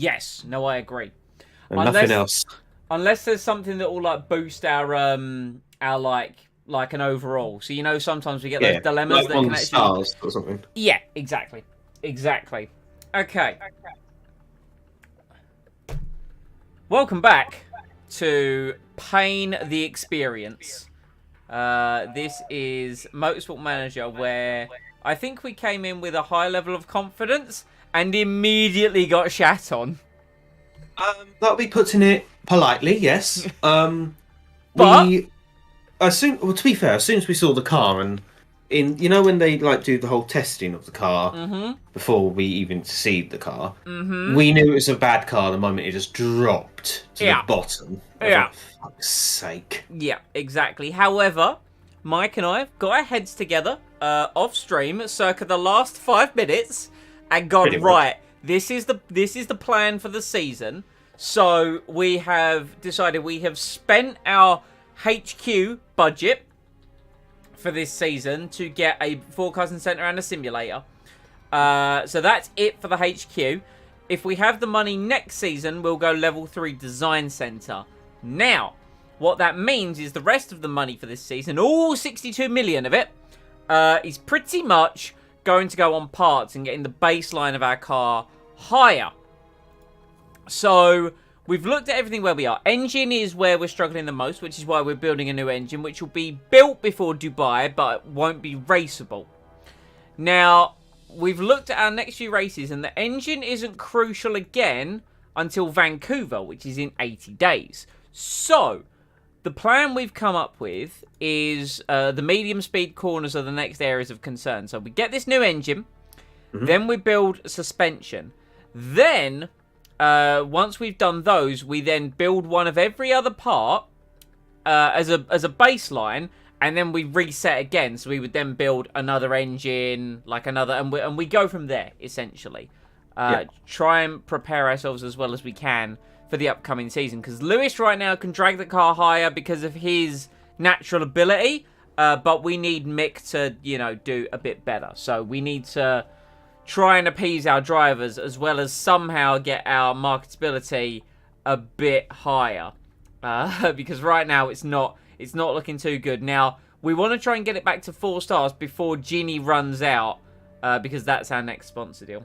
Yes. No, I agree. and nothing Unless else. unless there's something that will like boost our like an overall. So sometimes we get those Yeah, dilemmas like that on can the actually. stars or something. Yeah, exactly. Exactly. Okay. Welcome back to Pain the Experience. This is Motorsport Manager, where I think we came in with a high level of confidence and immediately got shat on. That'll be putting it politely. Yes. But We as soon. Well, to be fair, as soon as we saw the car and when they like do the whole testing of the car mm-hmm. before we even see the car, Mm-hmm. we knew it was a bad car the moment it just dropped to the Yeah. bottom. I was Yeah. like, fuck's sake. Yeah, exactly. However, Mike and I have got our heads together off stream circa the last 5 minutes and Pretty gone, much. right, this is the plan for the season. So we have decided we have spent our HQ budget for this season to get a forecasting center and a simulator. So that's it for the HQ. If we have the money next season, we'll go level 3 design center. Now, what that means is the rest of the money for this season, all 62 million of it, is pretty much going to go on parts and getting the baseline of our car higher. So we've looked at everything where we are. Engine is where we're struggling the most, which is why we're building a new engine, which will be built before Dubai, but won't be raceable. Now, we've looked at our next few races, and the engine isn't crucial again until Vancouver, which is in 80 days. So, the plan we've come up with is the medium speed corners are the next areas of concern. So, we get this new engine, then we build suspension. Then, once we've done those, we then build one of every other part as a baseline, and then we reset again. So we would then build another engine, like another, and we go from there essentially. Try and prepare ourselves as well as we can for the upcoming season, because Lewis right now can drag the car higher because of his natural ability, but we need Mick to do a bit better. So we need to try and appease our drivers as well as somehow get our marketability a bit higher, because right now it's not looking too good. Now we want to try and get it back to 4 stars before Ginny runs out, because that's our next sponsor deal.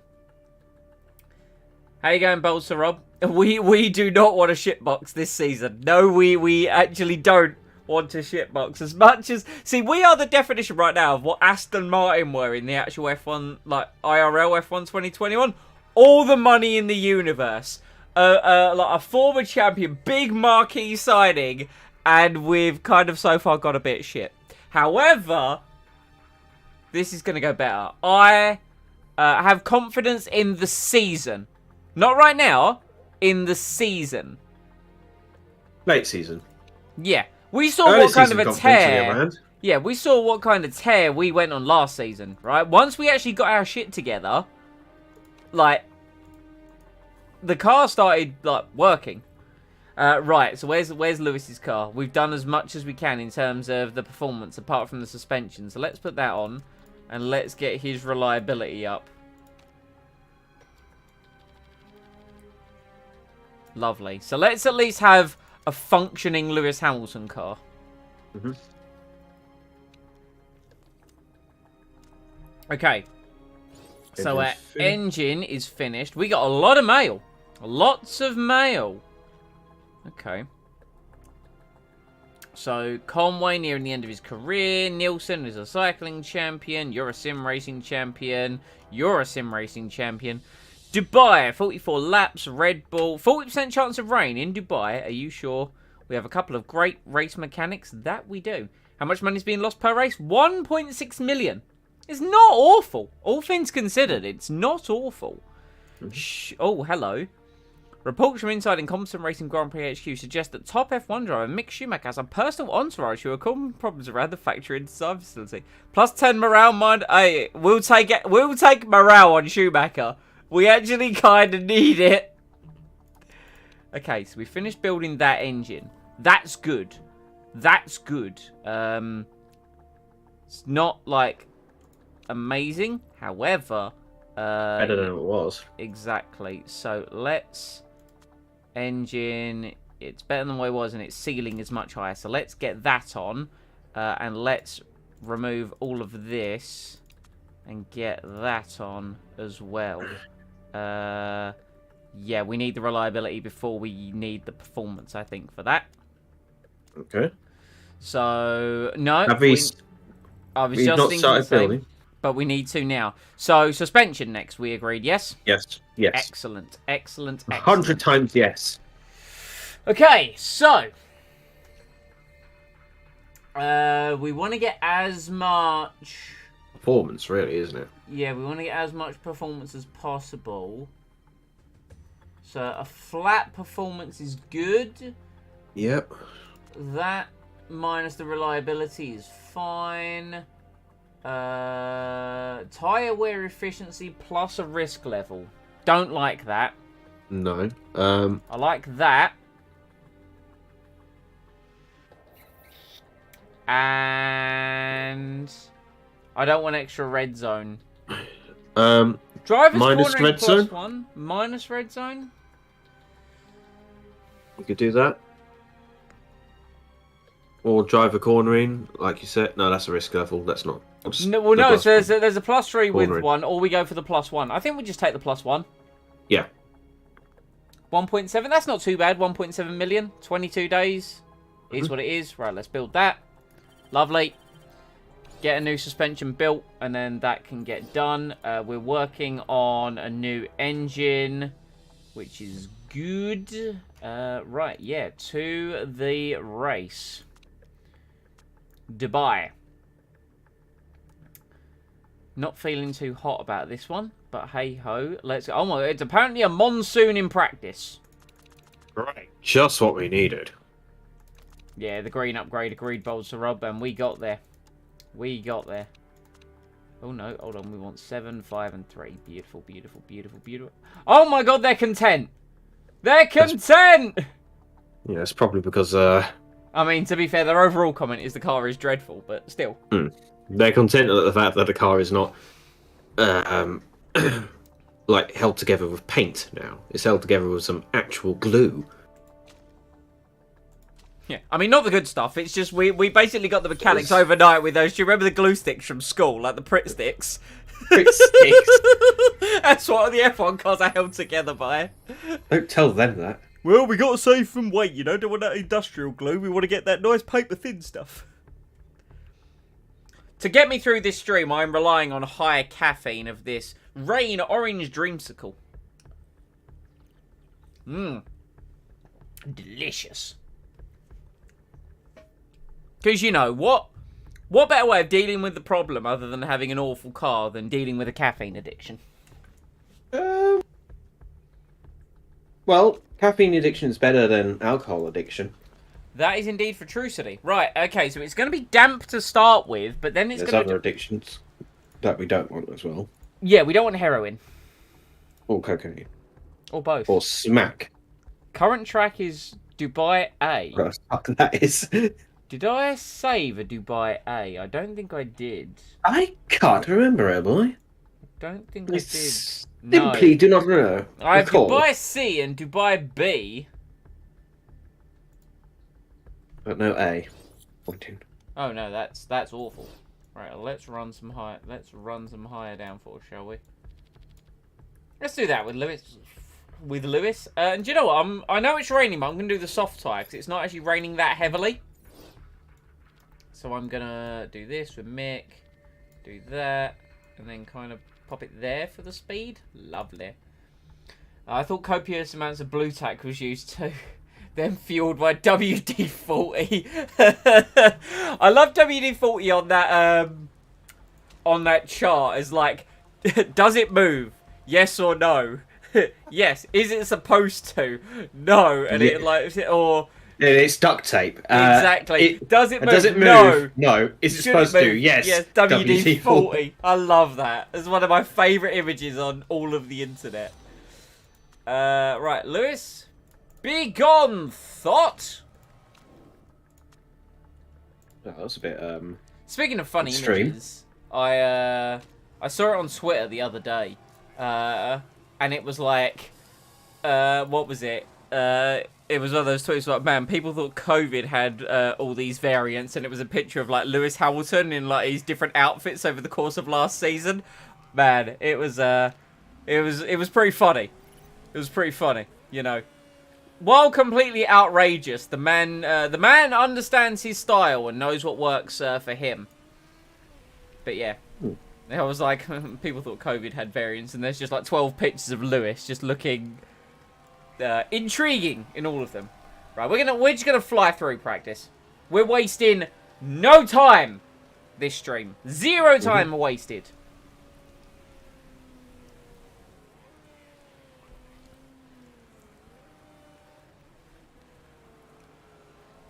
How you going, Bolster Rob? We do not want a shitbox this season. No, we actually don't want a shitbox as much as... See, we are the definition right now of what Aston Martin were in the actual F1, like IRL F1 2021. All the money in the universe. Like a former champion, big marquee signing, and we've kind of so far got a bit shit. However, this is going to go better. I have confidence in the season. Not right now, in the season. Late season. Yeah. We saw Early what kind of season a confidence, on the other tear... hand. Yeah, we saw what kind of tear we went on last season, right? Once we actually got our shit together, like, the car started, like, working. Right, so where's Lewis's car? We've done as much as we can in terms of the performance, apart from the suspension. So let's put that on, and let's get his reliability up. Lovely. So let's at least have a functioning Lewis Hamilton car. Okay. So our engine is finished. We got a lot of mail. Lots of mail. Okay. So, Conway nearing the end of his career. Nielsen is a cycling champion. You're a sim racing champion. You're a sim racing champion. Dubai, 44 laps. Red Bull, 40% chance of rain in Dubai. Are you sure? We have a couple of great race mechanics. That we do. How much money's being lost per race? 1.6 million. It's not awful. All things considered, it's not awful. Oh, hello. Reports from inside Incompetent Racing Grand Prix HQ suggest that top F1 driver Mick Schumacher has a personal entourage who are causing problems around the factory and design facility. Plus 10 morale, mind. Hey, we'll take morale on Schumacher. We actually kind of need it. Okay, so we finished building that engine. That's good. That's good. It's not like amazing. However, Better than it was. Exactly. So let's engine. It's better than what it was, and its ceiling is much higher. So let's get that on, and let's remove all of this and get that on as well. Yeah, we need the reliability before we need the performance, I think, for that. Okay. So no, I was we've just not thinking the same, building. but we need to now. So suspension next. We agreed, yes. Yes. Yes. Excellent, excellent, excellent. 100 times yes. Okay, so we want to get as much. Performance, really, isn't it? Yeah, we want to get as much performance as possible. So a flat performance is good. Yep. That minus the reliability is fine. Tire wear efficiency plus a risk level. Don't like that. No. I like that. And I don't want extra red zone. Driver's minus cornering red plus zone? 1. Minus red zone? We could do that. Or driver cornering, like you said. No, that's a risk level. That's not. No, well, no. So that's there's a +3 with cornering. 1, or we go for the +1. I think we just take the +1. Yeah. 1.7. That's not too bad. 1.7 million. 22 days. Is what it is. Right. Let's build that. Lovely. Get a new suspension built, and then that can get done. We're working on a new engine, which is good. Right. Yeah. To the race. Dubai. Not feeling too hot about this one, but hey ho, let's go. Oh my, it's apparently a monsoon in practice. Right. Just what we needed. Yeah, the green upgrade agreed, Bolster Rob, and we got there. We got there. Oh no, hold on, we want 7, 5, and 3. Beautiful, beautiful, beautiful, beautiful. Oh my god, they're content! They're content! Yeah, it's probably because I mean, to be fair, their overall comment is the car is dreadful, but still. they're content at the fact that the car is not like held together with paint now. It's held together with some actual glue. Yeah, I mean, not the good stuff. It's just we basically got the mechanics overnight with those. Do you remember the glue sticks from school, like the Pritt sticks? Pritt sticks. That's what the F1 cars are held together by. Don't tell them that. Well, we got to save from weight, you know. Don't want that industrial glue. We want to get that nice paper thin stuff. To get me through this stream, I'm relying on higher caffeine of this Rain Orange Dreamsicle. Mmm. Delicious. Because, you know, what better way of dealing with the problem other than having an awful car than dealing with a caffeine addiction? Well, caffeine addiction is better than alcohol addiction. That is indeed for true, City. Right, okay, so it's going to be damp to start with, but then it's There's going to... other addictions that we don't want as well. Yeah, we don't want heroin. Or cocaine. Or both. Or smack. Current track is Dubai A. What the fuck that is. Did I save a Dubai A? I don't think I did. I can't remember, boy. Don't think I did. Simply do not know. I have Recall. Dubai C and Dubai B. But no A. Pointing. Oh no, that's awful. Right, let's run some higher downforce, shall we? Let's do that with Lewis. And do you know what? I know it's raining, but I'm gonna do the soft tire because it's not actually raining that heavily. So I'm gonna do this with Mick, do that, and then kind of pop it there for the speed. Lovely. I thought copious amounts of blue tack was used too. Then fueled by WD-40. I love WD-40 on that chart as like, does it move? Yes or no? Yes. Is it supposed to? No. And it like, or it's duct tape. exactly. Does it move? Does it move? No. No. Is it Should supposed move? to? Yes. Yes. WD-40. I love that. It's one of my favourite images on all of the internet. Right, Lewis. Be gone, thought. Oh, that's a bit Speaking of funny extreme. images, I saw it on Twitter the other day. and it was like, what was it? It was one of those tweets like, man, people thought COVID had all these variants, and it was a picture of like Lewis Hamilton in like his different outfits over the course of last season. Man, it was pretty funny. It was pretty funny, you know. While completely outrageous, the man understands his style and knows what works for him. But yeah, I was like, people thought COVID had variants, and there's just like 12 pictures of Lewis just looking intriguing in all of them. Right, we're just gonna fly through practice. We're wasting no time this stream. Zero time wasted.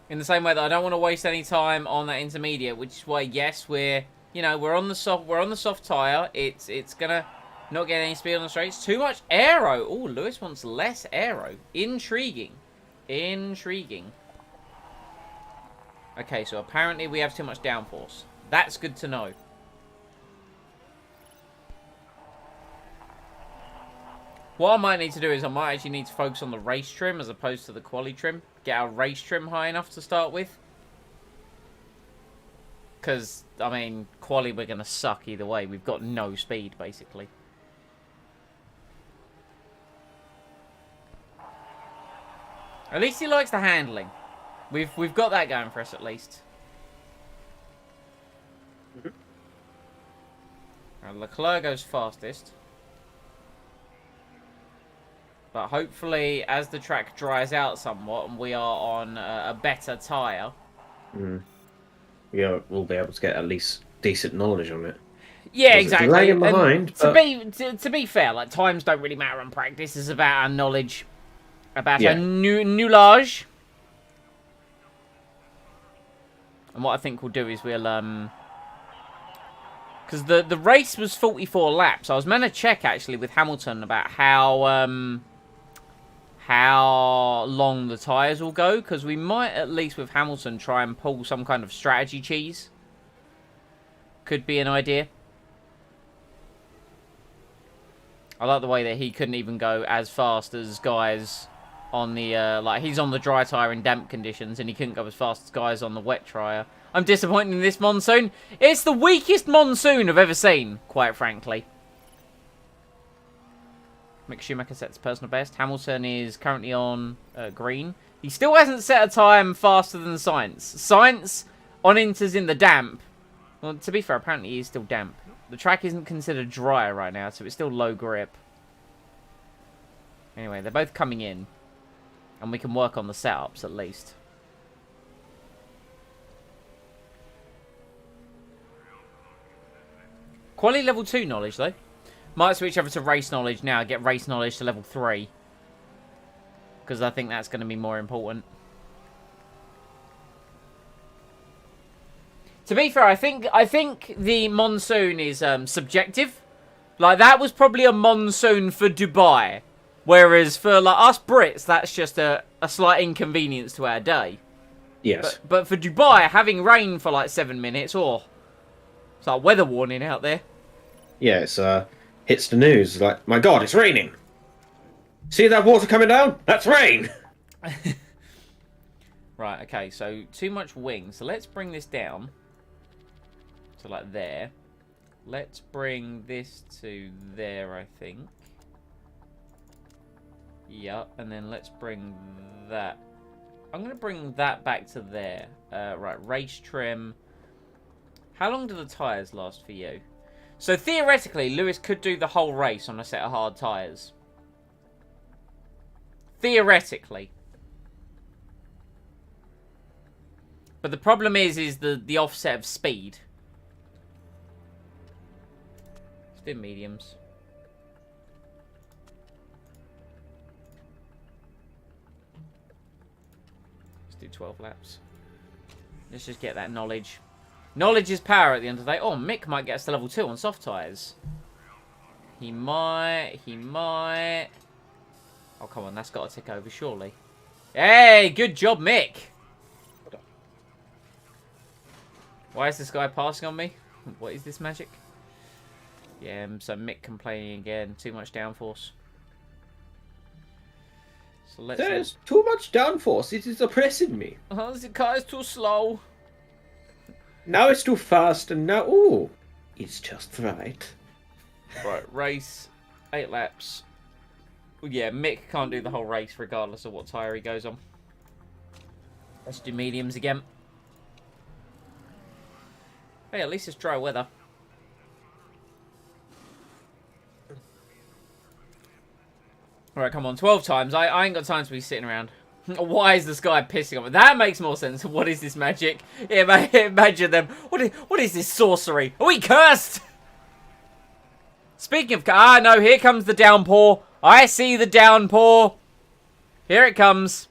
In the same way that I don't want to waste any time on that intermediate, which is why, yes, we're on the soft tire. It's gonna not get any speed on the straights. Too much aero. Oh, Lewis wants less aero. Intriguing. Intriguing. Okay, so apparently we have too much downforce. That's good to know. What I might need to do is I might actually need to focus on the race trim as opposed to the quali trim. Get our race trim high enough to start with. Because, I mean, quali we're going to suck either way. We've got no speed, basically. At least he likes the handling. We've got that going for us, at least. Leclerc goes fastest. But hopefully, as the track dries out somewhat and we are on a better tyre... Yeah, we'll be able to get at least decent knowledge on it. Yeah, exactly. Lagging behind, to be fair, like, times don't really matter on practice. It's about our knowledge. About our knowledge. And what I think we'll do is we'll... Because the race was 44 laps. I was meant to check, actually, with Hamilton about how long the tyres will go, because we might, at least with Hamilton, try and pull some kind of strategy cheese. Could be an idea. I like the way that he couldn't even go as fast as guys on the, like, he's on the dry tyre in damp conditions, and he couldn't go as fast as guys on the wet tyre. I'm disappointed in this monsoon. It's the weakest monsoon I've ever seen, quite frankly. Mick Schumacher sets personal best. Hamilton is currently on green. He still hasn't set a time faster than Sainz. Sainz on Inter's in the damp. Well, to be fair, apparently he's still damp. The track isn't considered dry right now, so it's still low grip. Anyway, they're both coming in. And we can work on the setups at least. Quali level 2 knowledge, though. Might switch over to race knowledge now. Get race knowledge to level 3. Because I think that's going to be more important. To be fair, I think the monsoon is subjective. Like, that was probably a monsoon for Dubai. Whereas for like us Brits, that's just a slight inconvenience to our day. Yes. But for Dubai, having rain for like 7 minutes, it's like weather warning out there. Yeah, it's hits the news like, my God, it's raining. See that water coming down? That's rain. Right, okay, so too much wing. So let's bring this down to like there. Let's bring this to there, I think. Yep, and then let's bring that. I'm going to bring that back to there. Right, race trim. How long do the tyres last for you? So theoretically, Lewis could do the whole race on a set of hard tyres. Theoretically. But the problem is the offset of speed. Let's do mediums. Let's do 12 laps. Let's just get that knowledge. Knowledge is power at the end of the day. Oh, Mick might get us to level 2 on soft tyres. He might. Oh, come on, that's got to tick over, surely. Hey, good job, Mick. Why is this guy passing on me? What is this magic? Yeah, so Mick complaining again. Too much downforce. So let's... There's too much downforce. It is oppressing me. Oh, the car is too slow. Now it's too fast, and now... Ooh, it's just right. Right, race. 8 laps. Yeah, Mick can't do the whole race regardless of what tyre he goes on. Let's do mediums again. Hey, at least it's dry weather. Alright, come on. 12 times. I ain't got time to be sitting around. Why is this guy pissing on me? That makes more sense. What is this magic? Imagine them. What is this sorcery? Are we cursed? Speaking of... no, here comes the downpour. I see the downpour. Here it comes.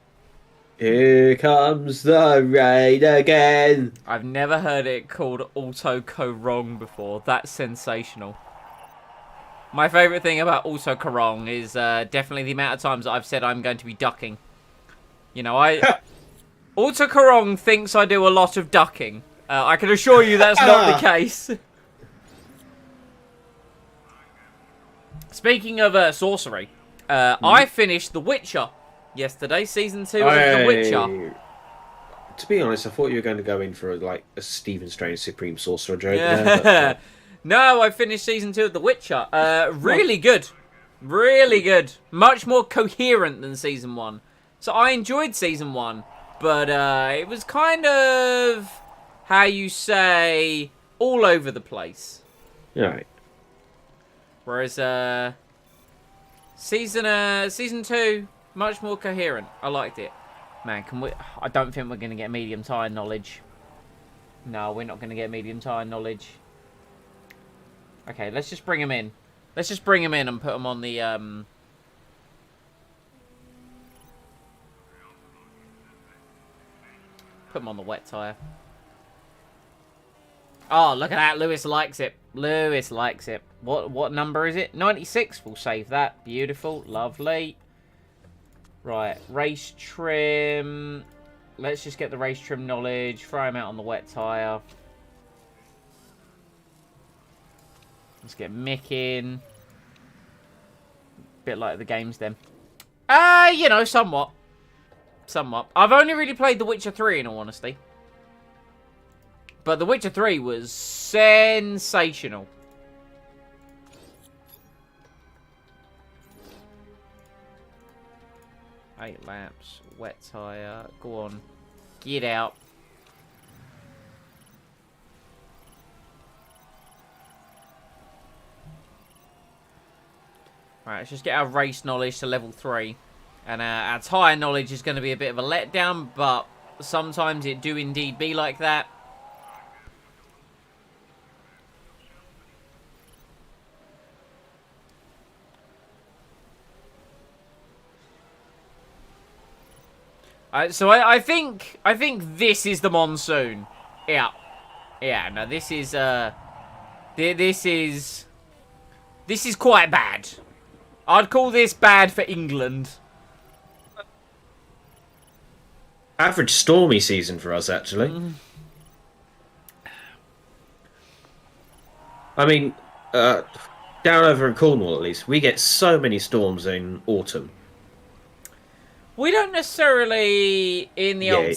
Here comes the rain again. I've never heard it called autocorrong before. That's sensational. My favourite thing about autocorrong is definitely the amount of times that I've said I'm going to be ducking. You know, autocorrong thinks I do a lot of ducking. I can assure you that's not the case. Speaking of sorcery, I finished The Witcher yesterday, season 2 of The Witcher. To be honest, I thought you were going to go in for like a Stephen Strange Supreme Sorcerer joke. Yeah. There, No, I finished season 2 of The Witcher. Really good. Really good. Much more coherent than season 1. So I enjoyed season 1, but it was kind of, how you say, all over the place. Right. Whereas season 2, much more coherent. I liked it. Man, can we... I don't think we're going to get medium tyre knowledge. No, we're not going to get medium tyre knowledge. Okay, let's just bring him in. Let's just bring him in and put him on the... Put him on the wet tyre. Oh, look at that. Lewis likes it. Lewis likes it. What number is it? 96. We'll save that. Beautiful. Lovely. Right. Race trim. Let's just get the race trim knowledge. Throw him out on the wet tyre. Let's get Mick in. Bit like the games then. You know, somewhat. Somewhat. I've only really played The Witcher 3 in all honesty. But The Witcher 3 was sensational. Eight laps, wet tyre, go on, get out. Right, let's just get our race knowledge to level 3. And our tyre knowledge is going to be a bit of a letdown, but sometimes it do indeed be like that. So I think this is the monsoon. Yeah. Yeah, no, this is quite bad. I'd call this bad for England. Average stormy season for us, actually. I mean, down over in Cornwall, at least, we get so many storms in autumn. We don't necessarily in the old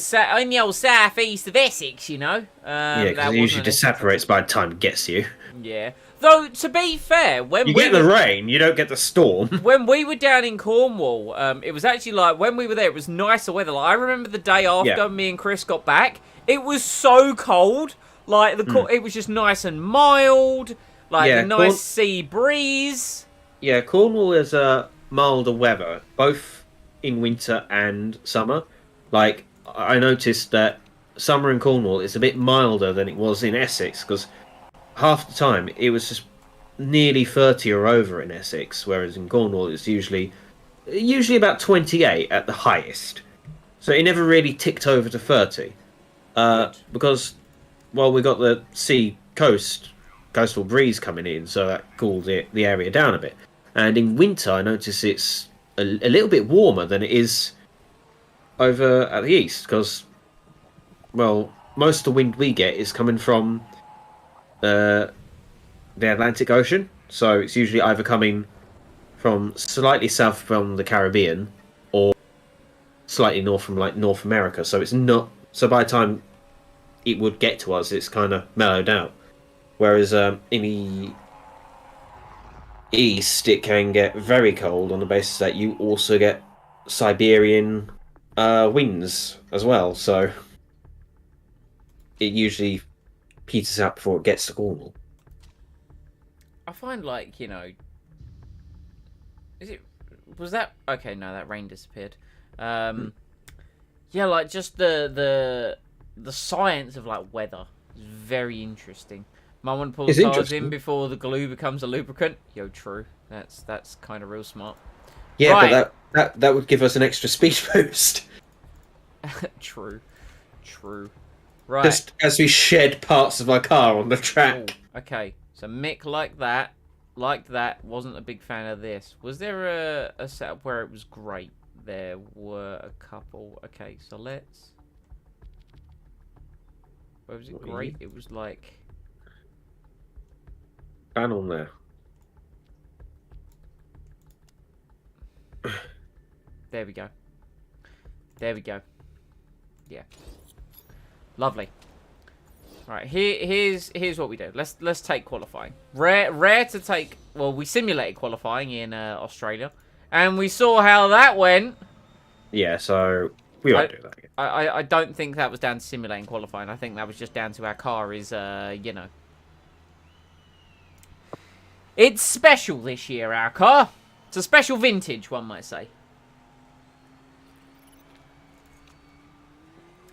southeast of Essex, you know. Yeah, because it usually just separates by the time it gets to you. Yeah. Though, to be fair, when you get the rain, you don't get the storm. When we were down in Cornwall, it was actually like, when we were there, it was nicer weather. Like, I remember the day after me and Chris got back, it was so cold. Like, it was just nice and mild. Like, a nice sea breeze. Yeah, Cornwall is milder weather, both in winter and summer. Like, I noticed that summer in Cornwall is a bit milder than it was in Essex, because half the time it was just nearly 30 or over in Essex, whereas in Cornwall it's usually about 28 at the highest. So it never really ticked over to 30. Because, well, we got the coastal breeze coming in, so that cooled the area down a bit. And in winter I notice it's a little bit warmer than it is over at the east, because, well, most of the wind we get is coming from the Atlantic Ocean, So it's usually either coming from slightly south from the Caribbean or slightly north from like North America. So it's not. So by the time it would get to us, it's kind of mellowed out. Whereas in the east, it can get very cold on the basis that you also get Siberian winds as well. So it usually peters out before it gets to Cornwall. I find, like, you know... Was that... Okay, no, that rain disappeared. Yeah, like, just the science of, like, weather is very interesting. Might want to pull the tires in before the glue becomes a lubricant. Yo, true. That's kind of real smart. Yeah, right. but that would give us an extra speed boost. True. Right. Just as we shed parts of our car on the track. Ooh, okay, so Mick liked that, wasn't a big fan of this. Was there a setup where it was great? There were a couple. Okay, so let's... Where was it great? It was like... Ban on there. There we go. Yeah. Lovely. Right, here's what we do. Let's take qualifying. Rare to take. Well, we simulated qualifying in Australia, and we saw how that went. Yeah, so we won't do that again. I don't think that was down to simulating qualifying. I think that was just down to our car is you know. It's special this year, our car. It's a special vintage, one might say.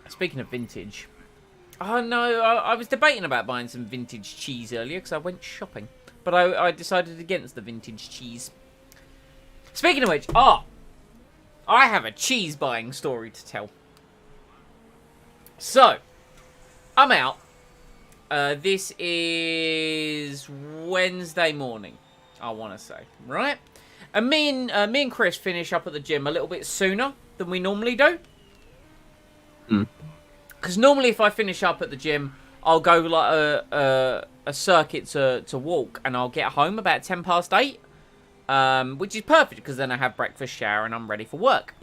Speaking of vintage... Oh, no, I was debating about buying some vintage cheese earlier because I went shopping. But I decided against the vintage cheese. Speaking of which, I have a cheese buying story to tell. So, I'm out. This is Wednesday morning, I want to say, right? And me and Chris finish up at the gym a little bit sooner than we normally do. Because normally if I finish up at the gym, I'll go like a circuit to walk, and I'll get home about 10 past 8, which is perfect because then I have breakfast, shower, and I'm ready for work.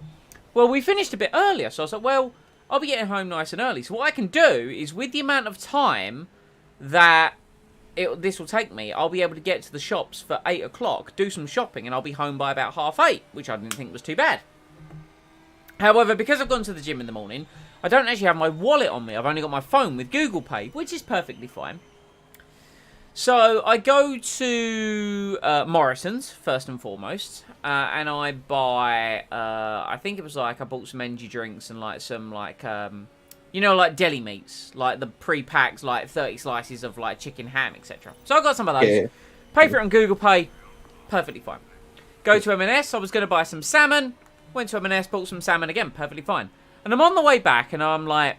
Well, we finished a bit earlier, so I was like, well, I'll be getting home nice and early. So what I can do is, with the amount of time that this will take me, I'll be able to get to the shops for 8 o'clock, do some shopping, and I'll be home by about 8:30, which I didn't think was too bad. However, because I've gone to the gym in the morning, I don't actually have my wallet on me. I've only got my phone with Google Pay, which is perfectly fine. So I go to Morrison's, first and foremost, and I buy, I think it was like, I bought some energy drinks and like some like, you know, like deli meats, like the pre-packed, like 30 slices of like chicken, ham, etc. So I got some of those, pay for it on Google Pay, perfectly fine. Go to M&S, I was going to buy some salmon, went to M&S, bought some salmon again, perfectly fine. And I'm on the way back, and I'm like,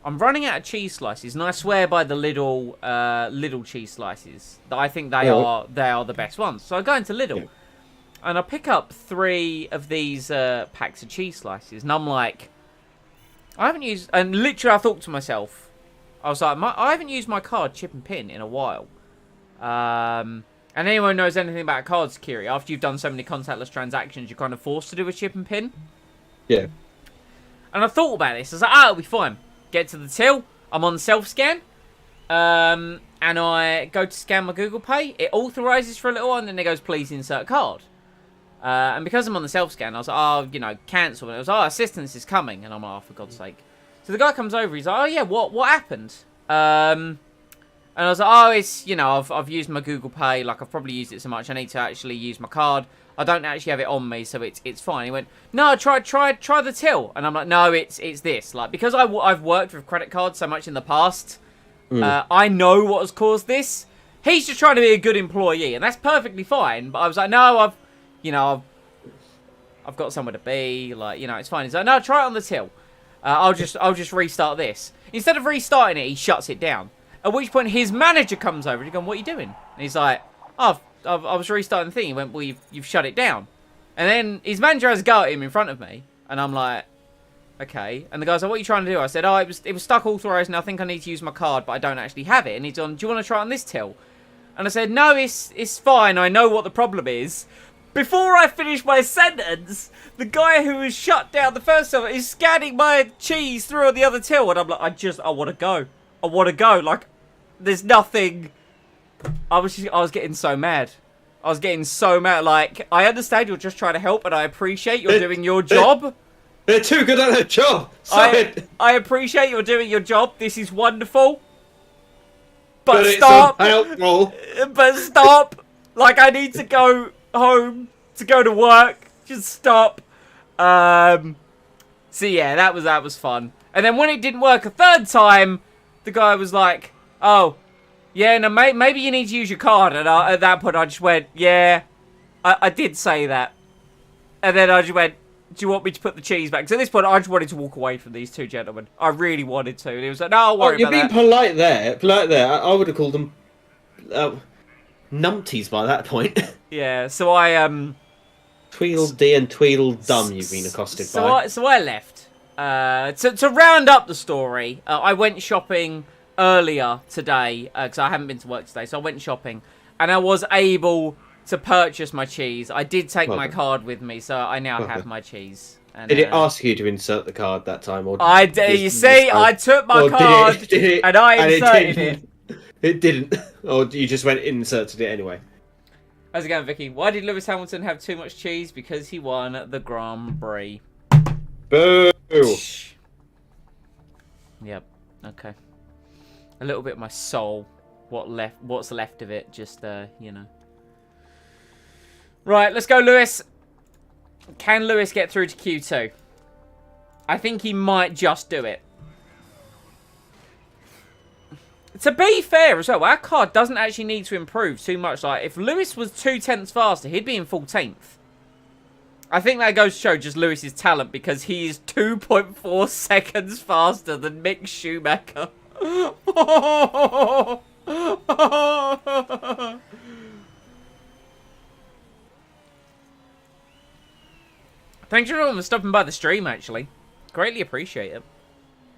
I'm running out of cheese slices, and I swear by the Lidl cheese slices. I think they are the best ones. So I go into Lidl, and I pick up 3 of these packs of cheese slices, and I'm like, I haven't used, and literally I thought to myself, I was like, I haven't used my card chip and pin in a while. And anyone who knows anything about card security, after you've done so many contactless transactions, you're kind of forced to do a chip and pin. Yeah. And I thought about this. I was like, it'll be fine. Get to the till. I'm on self-scan. And I go to scan my Google Pay. It authorises for a little while, and then it goes, please insert card. And because I'm on the self-scan, I was like, you know, cancel. And it was, assistance is coming. And I'm like, for God's sake. So the guy comes over. He's like, yeah, what happened? And I was like, it's, you know, I've used my Google Pay. Like, I've probably used it so much. I need to actually use my card. I don't actually have it on me, so it's fine. He went, no, try the till. And I'm like, no, it's this. Like, because I've worked with credit cards so much in the past, I know what has caused this. He's just trying to be a good employee, and that's perfectly fine. But I was like, no, I've got somewhere to be. Like, you know, it's fine. He's like, no, try it on the till. I'll just restart this. Instead of restarting it, he shuts it down. At which point, his manager comes over and he's going, what are you doing? And he's like, I was restarting the thing. He went, well, you've shut it down. And then his manager has a go at him in front of me. And I'm like, okay. And the guy's like, what are you trying to do? I said, it was stuck authorised, and I think I need to use my card, but I don't actually have it. And he's on, do you want to try it on this till? And And I said, no, it's fine. I know what the problem is. Before I finish my sentence, the guy who was shut down the first time is scanning my cheese through on the other till. And I'm like, I want to go. I want to go. Like, there's nothing. I was getting so mad. I was getting so mad. Like, I understand you're just trying to help, and I appreciate you're doing your job. They're too good at their job. I appreciate you're doing your job. This is wonderful. But it's stop. unhelpful. But stop. Like, I need to go home to go to work. Just stop. So yeah, that was fun. And then when it didn't work a third time, the guy was like, "Oh, yeah, no, maybe you need to use your card." And at that point, I just went, "Yeah, I did say that." And then I just went, "Do you want me to put the cheese back?" So at this point, I just wanted to walk away from these two gentlemen. I really wanted to. And he was like, "No, I'll worry about that." You're being polite there. Polite there. I would have called them numpties by that point. Yeah, so I Tweedledee and Tweedledum you've been accosted by. So I left. To round up the story, I went shopping earlier today because I haven't been to work today. So I went shopping, and I was able to purchase my cheese. I did take my card with me, so I now have my cheese. And, did it ask you to insert the card that time, or I did? You see, I took my card and I inserted it. It didn't, or you just went and inserted it anyway. How's it going, Vicky? Why did Lewis Hamilton have too much cheese? Because he won the Grand Prix. Boo! Yep. Okay. A little bit of my soul. What's left of it? Just you know. Right, let's go, Lewis. Can Lewis get through to Q2? I think he might just do it. To be fair as well, our car doesn't actually need to improve too much. Like, if Lewis was 0.2 faster, he'd be in 14th. I think that goes to show just Lewis's talent, because he is 2.4 seconds faster than Mick Schumacher. Thanks everyone for stopping by the stream, actually. Greatly appreciate it.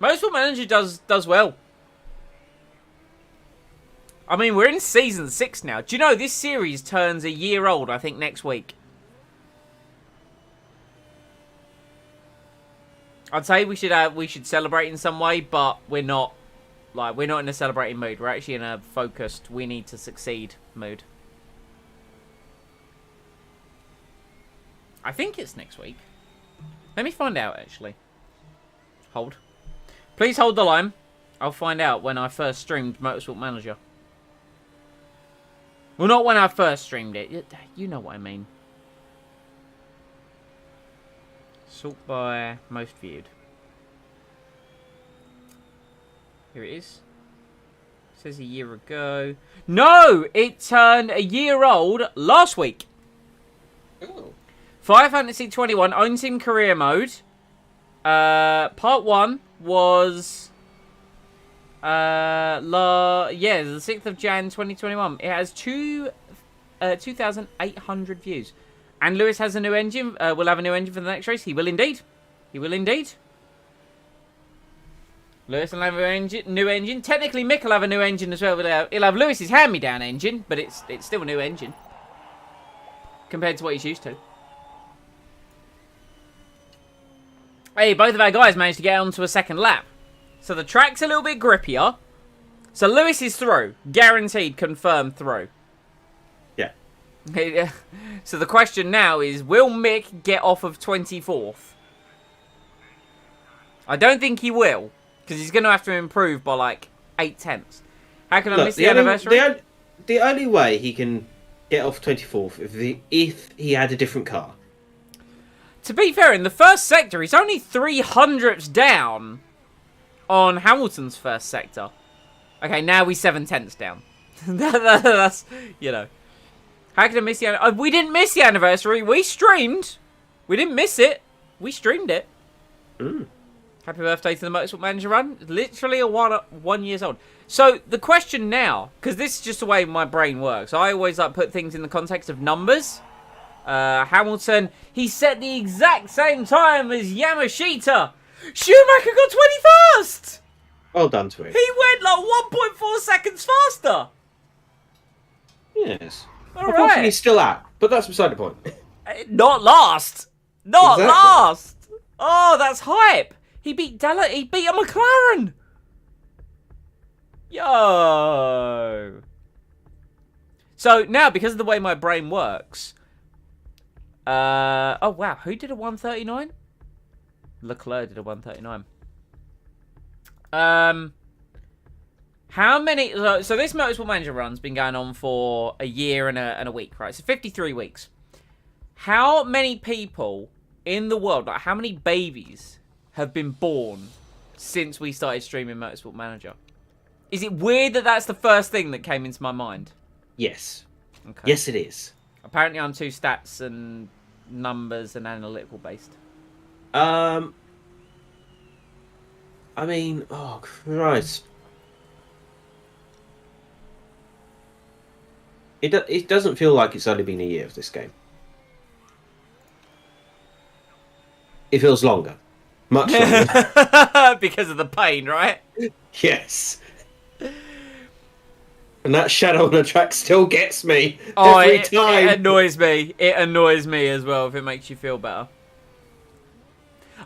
Motorsport Manager does well. I mean, we're in Season 6 now. Do you know, this series turns a year old, I think, next week. I'd say we should celebrate in some way, but we're not. Like, we're not in a celebrating mood. We're actually in a focused, we need to succeed mood. I think it's next week. Let me find out, actually. Hold. Please hold the line. I'll find out when I first streamed Motorsport Manager. Well, not when I first streamed it. You know what I mean. Sort by most viewed. Here it is. It says a year ago. No! It turned a year old last week. Oh. Fire Fantasy 21 Own Team Career Mode. Part 1 was... the 6th of Jan 2021. It has 2,800 views. And Lewis has a new engine. Will have a new engine for the next race. He will indeed. He will indeed. Lewis will have a new engine. Technically, Mick will have a new engine as well. He'll have Lewis's hand-me-down engine, but it's still a new engine compared to what he's used to. Hey, both of our guys managed to get onto a second lap. So the track's a little bit grippier. So Lewis is through. Guaranteed, confirmed through. Yeah. So the question now is, will Mick get off of 24th? I don't think he will, because he's going to have to improve by like 0.8. How can I miss the anniversary? The only way he can get off 24th if he had a different car. To be fair, in the first sector, he's only 300ths down on Hamilton's first sector. Okay, now he's 0.7 down. That's, you know. How could I miss the anniversary? We didn't miss the anniversary. We streamed. We didn't miss it. We streamed it. Mm. Happy birthday to the Motorsport Manager run. Literally a 1 years old. So the question now, because this is just the way my brain works. I always like put things in the context of numbers. Hamilton, he set the exact same time as Yamashita. Schumacher got 21st. Well done to him. He went like 1.4 seconds faster. Yes. All Unfortunately, right. he's still out, but that's beside the point. Not last. Not Exactly. last. Oh, that's hype. He beat He beat a McLaren. Yo. So now, because of the way my brain works, oh wow, who did a 139? Leclerc did a 139. How many? So this Motorsport Manager run's been going on for a year and a week, right? So 53 weeks. How many people in the world, like how many babies, have been born since we started streaming Motorsport Manager? Is it weird that that's the first thing that came into my mind? Yes. Okay. Yes, it is. Apparently, I'm too stats and numbers and analytical based. I mean, oh Christ. It doesn't feel like it's only been a year of this game. It feels longer. Much longer. Because of the pain, right? Yes. And that shadow on the track still gets me Oh, every it time. annoys me. It annoys me as well if it makes you feel better.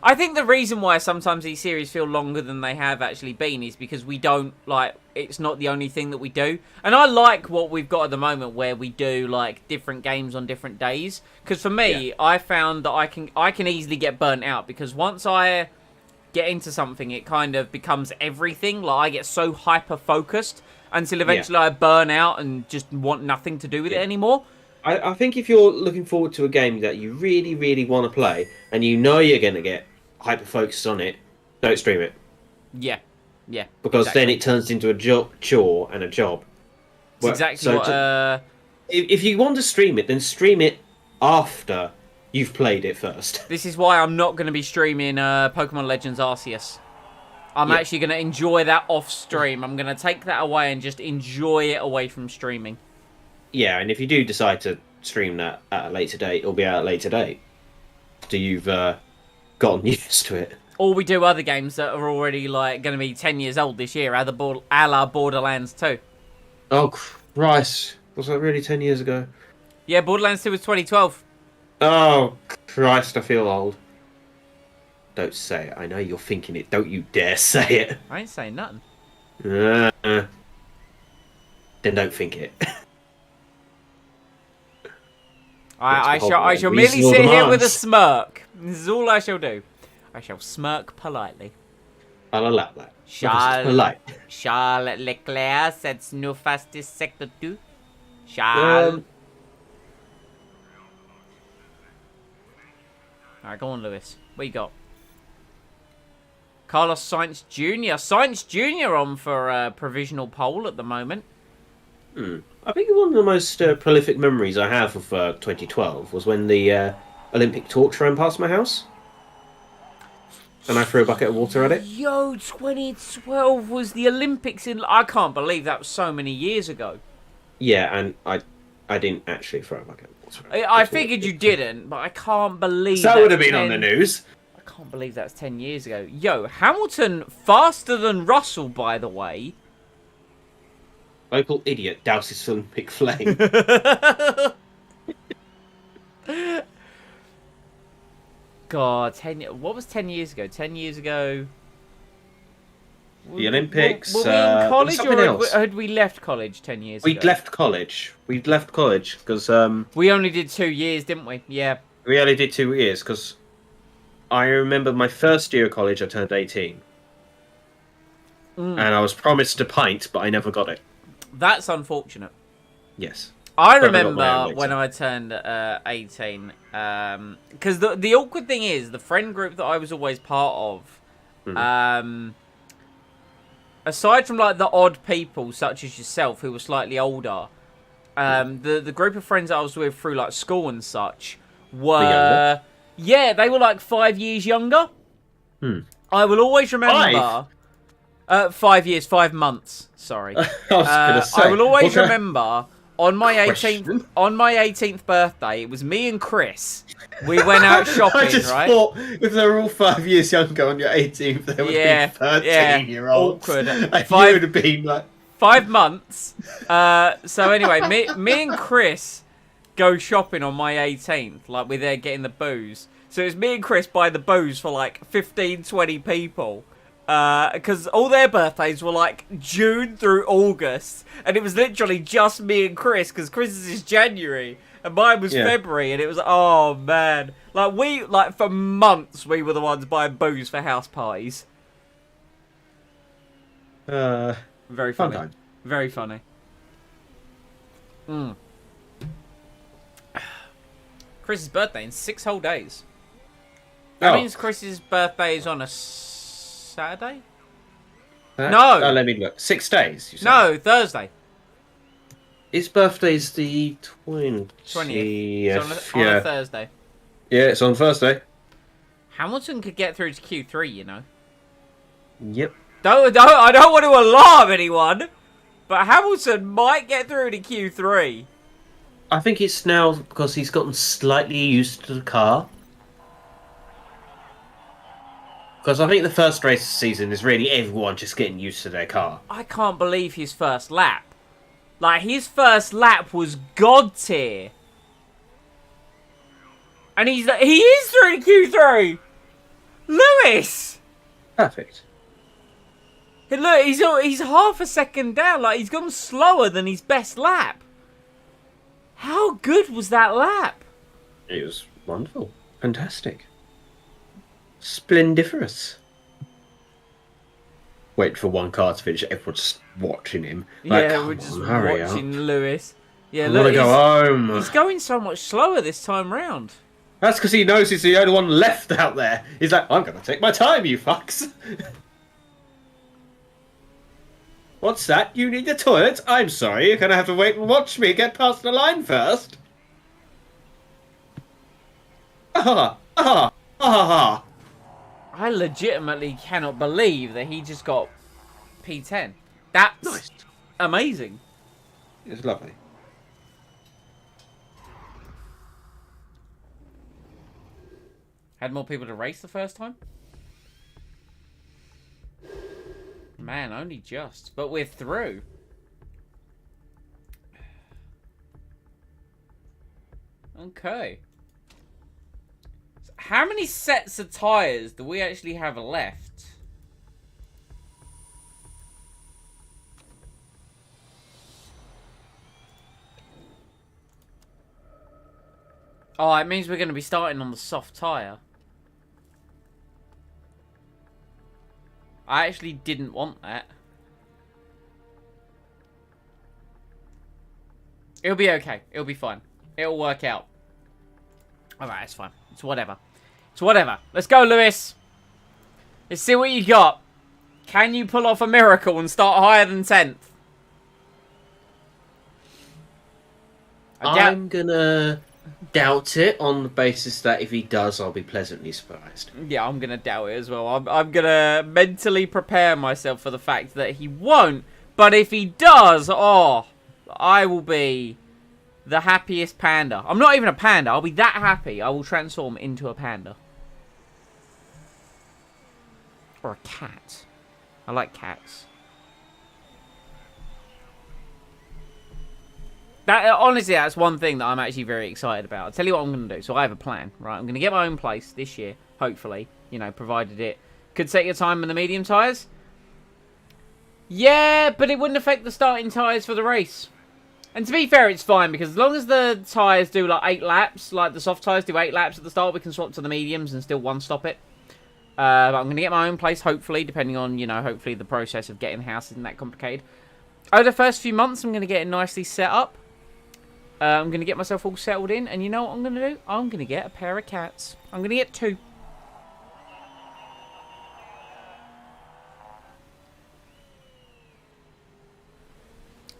I think the reason why sometimes these series feel longer than they have actually been is because we don't, like, it's not the only thing that we do. And I like what we've got at the moment where we do, like, different games on different days. Because for me, I found that I can easily get burnt out because once I get into something, it kind of becomes everything. Like, I get so hyper-focused until eventually I burn out and just want nothing to do with it anymore. I think if you're looking forward to a game that you really, really want to play, and you know you're going to get hyper-focused on it, don't stream it. Yeah. Because then it turns into a chore and a job. It's exactly what... If you want to stream it, then stream it after you've played it first. This is why I'm not going to be streaming Pokemon Legends Arceus. I'm actually going to enjoy that off stream. I'm going to take that away and just enjoy it away from streaming. Yeah, and if you do decide to stream that at a later date, it'll be at a later date. After you've gotten used to it. Or we do other games that are already like going to be 10 years old this year, a la Borderlands 2. Oh, Christ. Was that really 10 years ago? Yeah, Borderlands 2 was 2012. Oh, Christ, I feel old. Don't say it. I know you're thinking it. Don't you dare say it. I ain't saying nothing. Then don't think it. I shall merely Reasonable sit here with a demands. smirk. This is all I shall do. I shall smirk politely. I'll allow that. Charles, Polite. Charles Leclerc said no fastest sector 2. Charles. Alright, go on, Lewis. What you got? Carlos Sainz Jr. Sainz Jr. on for provisional pole at the moment. I think one of the most prolific memories I have of 2012 was when the Olympic torch ran past my house. And I threw a bucket of water at it. Yo, 2012 was the Olympics in... I can't believe that was so many years ago. Yeah, and I didn't actually throw a bucket of water at it. I figured you didn't, but I can't believe So that would have been on the news. I can't believe that's 10 years ago. Yo, Hamilton faster than Russell, by the way. Local idiot douses Olympic flame. God, what was 10 years ago? 10 years ago... The Olympics. Were we in college something or else. had we left college 10 years We'd ago? left college. We'd left college because We only did 2 years, didn't we? Yeah. we only did 2 years because I remember my first year of college I turned 18. And I was promised a pint, but I never got it. That's unfortunate. Yes. I But I got my remember own when I turned 18, because the awkward thing is, the friend group that I was always part of, aside from like the odd people such as yourself who were slightly older, the group of friends that I was with through like school and such were, yeah, they were like 5 years younger. I will always remember. 5 years, 5 months. Sorry. I was gonna say, I will always what a remember on my question. on my 18th birthday. It was me and Chris. We went out shopping, I just right? thought if they were all 5 years younger on your 18th, they would be 13-year-olds. Awkward. And you Five- would have been like 5 months. So anyway, me and Chris go shopping on my 18th. Like, we're there getting the booze. So it's me and Chris buy the booze for like 15, 20 people. Because all their birthdays were like June through August. And it was literally just me and Chris, because Chris's is January. And mine was February. And it was, oh man. Like, for months, we were the ones buying booze for house parties. Very funny. Fun time. Very funny. Chris's birthday in 6 whole days. That means Chris's birthday is on a Saturday? No. Oh, let me look. 6 days, you said? No, Thursday. His birthday's the 20th. 20th. It's on a Thursday. Yeah, it's on Thursday. Hamilton could get through to Q3, you know. Yep. I don't want to alarm anyone, but Hamilton might get through to Q3. I think it's now because he's gotten slightly used to the car. Because I think the first race of the season is really everyone just getting used to their car. I can't believe his first lap. Like, his first lap was god tier. And he is through to Q3. Lewis! Perfect. Hey, look, he's half a second down. Like, he's gone slower than his best lap. How good was that lap? It was wonderful. Fantastic. Splendiferous. Wait for one car to finish. Everyone's just watching him. Like, Yeah, we're just hurry watching up. Lewis. Yeah, I look, want to go home. he's going so much slower this time round. That's because he knows he's the only one left out there. He's like, I'm going to take my time, you fucks. What's that? You need the toilet? I'm sorry, you're going to have to wait and watch me get past the line first. Ah. I legitimately cannot believe that he just got P10. That's Nice. amazing. It's lovely. Had more people to race the first time? Man, only just. But we're through. Okay. So how many sets of tyres do we actually have left? Oh, it means we're going to be starting on the soft tyre. I actually didn't want that. It'll be okay. It'll be fine. It'll work out. Alright, it's fine. It's whatever. It's whatever. Let's go, Lewis. Let's see what you got. Can you pull off a miracle and start higher than 10th? I'm going to doubt it on the basis that if he does, I'll be pleasantly surprised. Yeah, I'm going to doubt it as well. I'm going to mentally prepare myself for the fact that he won't. But if he does, oh, I will be the happiest panda. I'm not even a panda. I'll be that happy. I will transform into a panda. Or a cat. I like cats. Honestly, that's one thing that I'm actually very excited about. I'll tell you what I'm going to do. So I have a plan, right? I'm going to get my own place this year, hopefully. You know, provided it could set your time in the medium tyres. Yeah, but it wouldn't affect the starting tyres for the race. And to be fair, it's fine, because as long as the tyres do like 8 laps, like the soft tyres do 8 laps at the start, we can swap to the mediums and still one-stop it. But I'm going to get my own place, hopefully, depending on, you know, hopefully the process of getting the house isn't that complicated. Over the first few months, I'm going to get it nicely set up. I'm going to get myself all settled in, and you know what I'm going to do? I'm going to get a pair of cats. I'm going to get 2.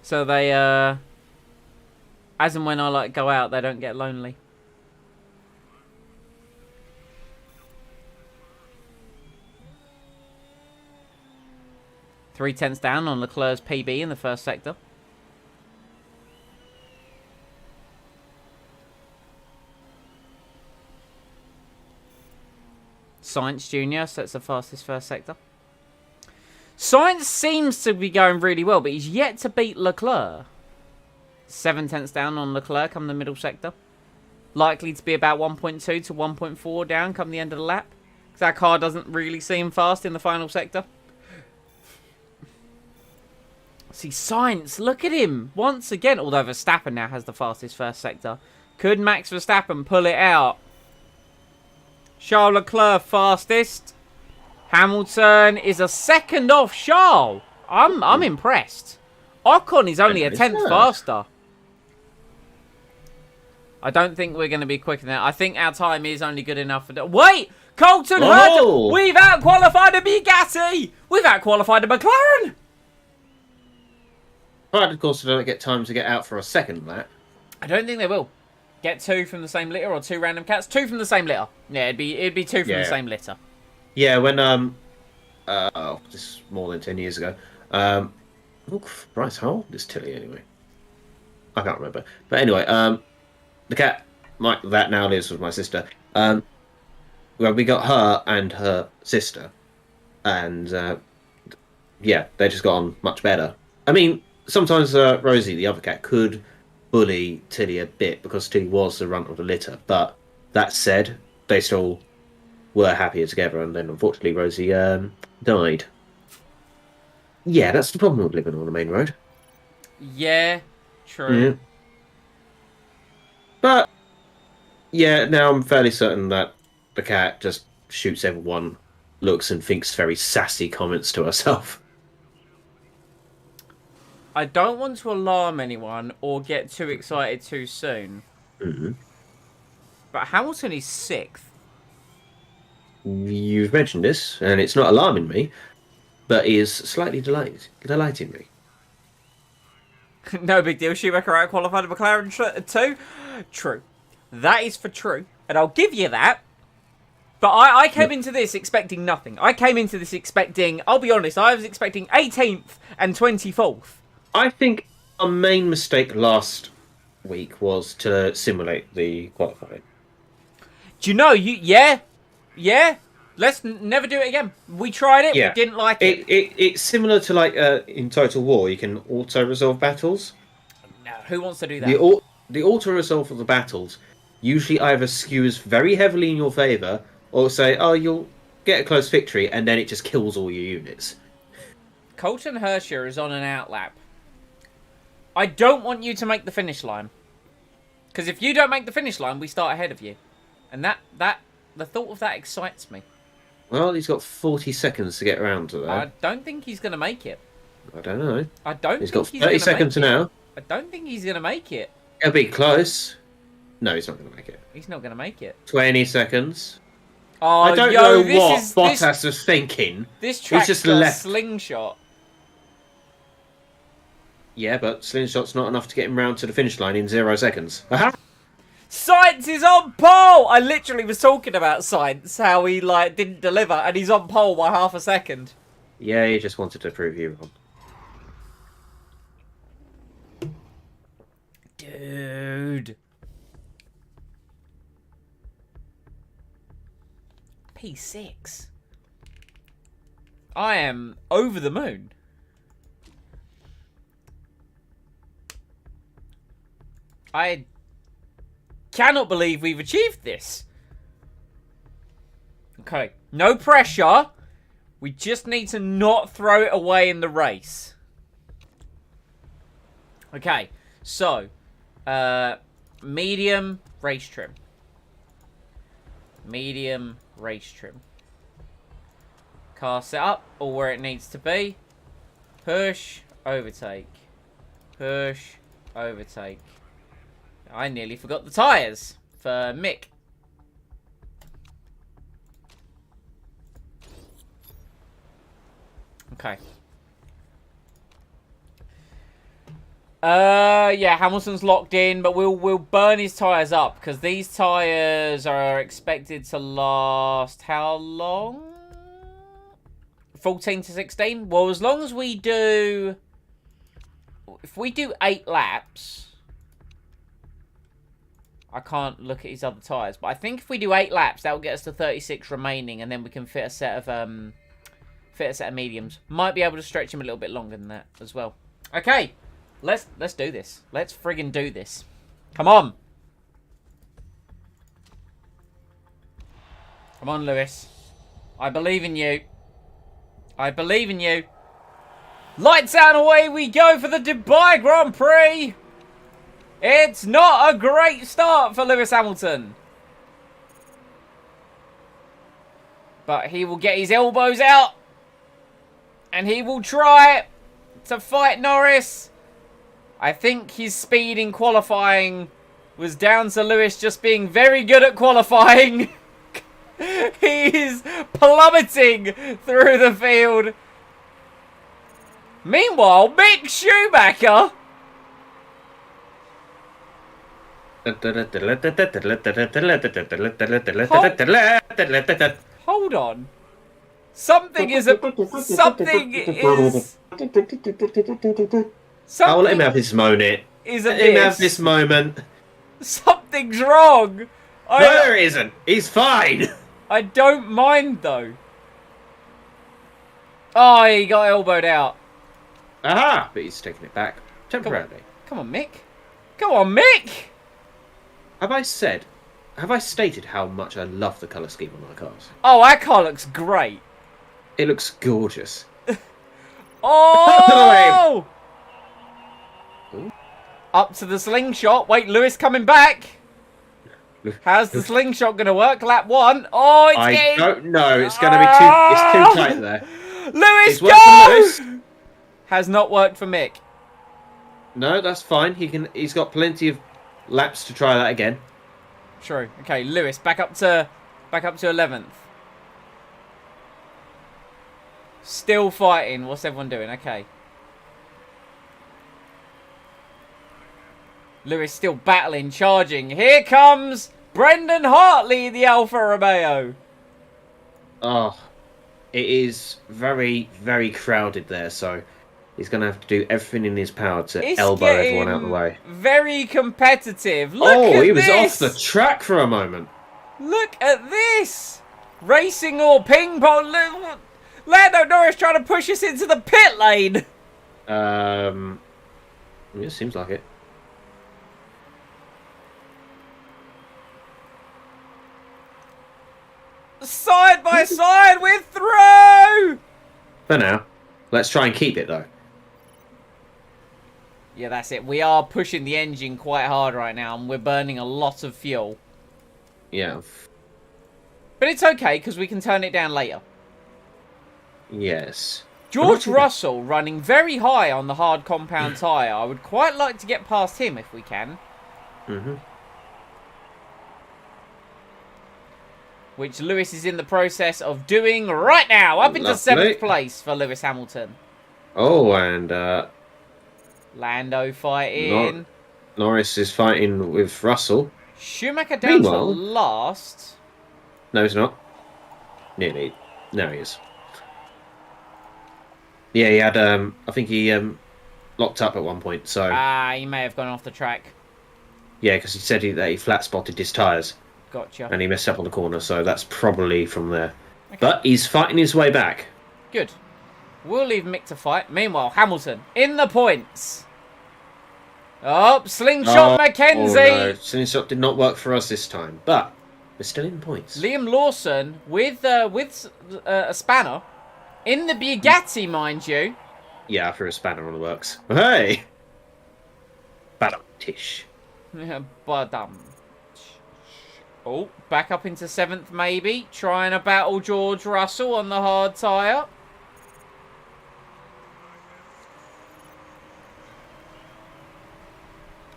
So they, as and when I, like, go out, they don't get lonely. Three tenths down on Leclerc's PB in the first sector. Science Junior sets the fastest first sector. Science seems to be going really well, but he's yet to beat Leclerc. 7 tenths down on Leclerc come the middle sector. Likely to be about 1.2 to 1.4 down come the end of the lap. Because that car doesn't really seem fast in the final sector. See, Sainz, look at him. Once again, although Verstappen now has the fastest first sector. Could Max Verstappen pull it out? Charles Leclerc fastest. Hamilton is a second off Charles. I'm impressed. Ocon is only a tenth faster. I don't think we're going to be quicker than that. I think our time is only good enough for that. Wait! Colton Herta! We've out-qualified a Bugatti! We've out-qualified a McLaren! But of course, they don't get time to get out for a second lap. I don't think they will. Get 2 from the same litter or 2 random cats? 2 from the same litter. Yeah, it'd be 2 from the same litter. Yeah, when this is more than 10 years ago. Oh, Christ, how old is Tilly anyway? I can't remember. But anyway, the cat that now lives with my sister. Well, we got her and her sister, and yeah, they just got on much better. I mean, sometimes Rosie, the other cat, could bully Tilly a bit because Tilly was the runt of the litter. But that said, they still were happier together, and then unfortunately Rosie died. Yeah, that's the problem with living on the main road. Yeah, true. Yeah. But yeah, now I'm fairly certain that the cat just shoots everyone, looks and thinks very sassy comments to herself. I don't want to alarm anyone or get too excited too soon. Mm-hmm. But Hamilton is 6th. You've mentioned this, and it's not alarming me, but is slightly delighting me. No big deal. Schumacher out-qualified a McLaren 2. True. That is for true. And I'll give you that. But I came into this expecting nothing. I came into this expecting, I'll be honest, I was expecting 18th and 24th. I think our main mistake last week was to simulate the qualifying. Do you know, yeah. Let's never do it again. We tried it, we didn't like it. It's similar to like in Total War, you can auto-resolve battles. No, who wants to do that? The auto-resolve of the battles usually either skews very heavily in your favour, or say, oh, you'll get a close victory, and then it just kills all your units. Colton Herta is on an outlap. I don't want you to make the finish line. Because if you don't make the finish line, we start ahead of you. And the thought of that excites me. Well, he's got 40 seconds to get around to that. I don't think he's going to make it. I don't know. He's got 30 seconds now. I don't think he's going to make it. It'll be close. No, he's not going to make it. He's not going to make it. 20 seconds. Oh, I don't know what Bottas was thinking. This track's just got left. Slingshot. Yeah, but Slingshot's not enough to get him round to the finish line in 0 seconds. Aha! Sainz is on pole! I literally was talking about Sainz, how he didn't deliver, and he's on pole by half a second. Yeah, he just wanted to prove you wrong. Dude. P6. I am over the moon. I cannot believe we've achieved this. Okay, no pressure. We just need to not throw it away in the race. Okay, so medium race trim. Medium race trim. Car set up or where it needs to be. Push, overtake. Push, overtake. I nearly forgot the tyres for Mick. Okay. Yeah, Hamilton's locked in, but we'll burn his tyres up because these tyres are expected to last how long? 14 to 16? Well, as long as we do... If we do 8 laps... I can't look at his other tyres, but I think if we do 8 laps, that will get us to 36 remaining, and then we can fit a set of fit a set of mediums. Might be able to stretch him a little bit longer than that as well. Okay, let's do this. Let's friggin' do this. Come on. Come on, Lewis. I believe in you. I believe in you. Lights out and away we go for the Dubai Grand Prix. It's not a great start for Lewis Hamilton. But he will get his elbows out. And he will try to fight Norris. I think his speed in qualifying was down to Lewis just being very good at qualifying. He's plummeting through the field. Meanwhile, Mick Schumacher. Hold on. Something is a... Something is... I'll let him have his moment. Let him have this moment. Something's wrong. No, there isn't. He's fine. I don't mind, though. Oh, he got elbowed out. Aha! But he's taking it back temporarily. Come on, Mick. Come on, Mick! Have I stated how much I love the colour scheme on my cars? Oh, our car looks great. It looks gorgeous. Oh! Up to the slingshot. Wait, Lewis coming back. How's the slingshot going to work? Lap 1. Oh, it's I don't know. It's going to be too tight there. Lewis, It's go! Lewis. Has not worked for Mick. No, that's fine. He's got plenty of laps to try that again. True. Okay, Lewis back up to 11th. Still fighting. What's everyone doing? Okay. Lewis still battling, charging. Here comes Brendan Hartley, the Alfa Romeo. Oh, it is very, very crowded there, so he's going to have to do everything in his power to elbow everyone out of the way. Very competitive. Look at he was this. off the track for a moment. Look at this. Racing or ping pong. Lando Norris trying to push us into the pit lane. It seems like it. Side by side, we're through! For now. Let's try and keep it, though. Yeah, that's it. We are pushing the engine quite hard right now, and we're burning a lot of fuel. Yeah. But it's okay, because we can turn it down later. Yes. George Russell running very high on the hard compound tyre. I would quite like to get past him if we can. Mm-hmm. Which Lewis is in the process of doing right now. Up into 7th place for Lewis Hamilton. Oh, and Lando fighting. Norris is fighting with Russell. Schumacher down to Meanwhile- last. No, he's not. Nearly. No, he is. Yeah, he had. I think he locked up at one point. So He may have gone off the track. yeah, because he said that he flat spotted his tyres Gotcha. and he messed up on the corner. So that's probably from there. Okay. But he's fighting his way back. Good. We'll leave Mick to fight. Meanwhile, Hamilton in the points. Oh, Slingshot Mackenzie. Oh no, Slingshot did not work for us this time, but we're still in points. Liam Lawson with a spanner in the Bugatti, mind you. Yeah, I threw a spanner on the works. Hey! Badum-tish. But oh, back up into 7th maybe. Trying to battle George Russell on the hard tyre.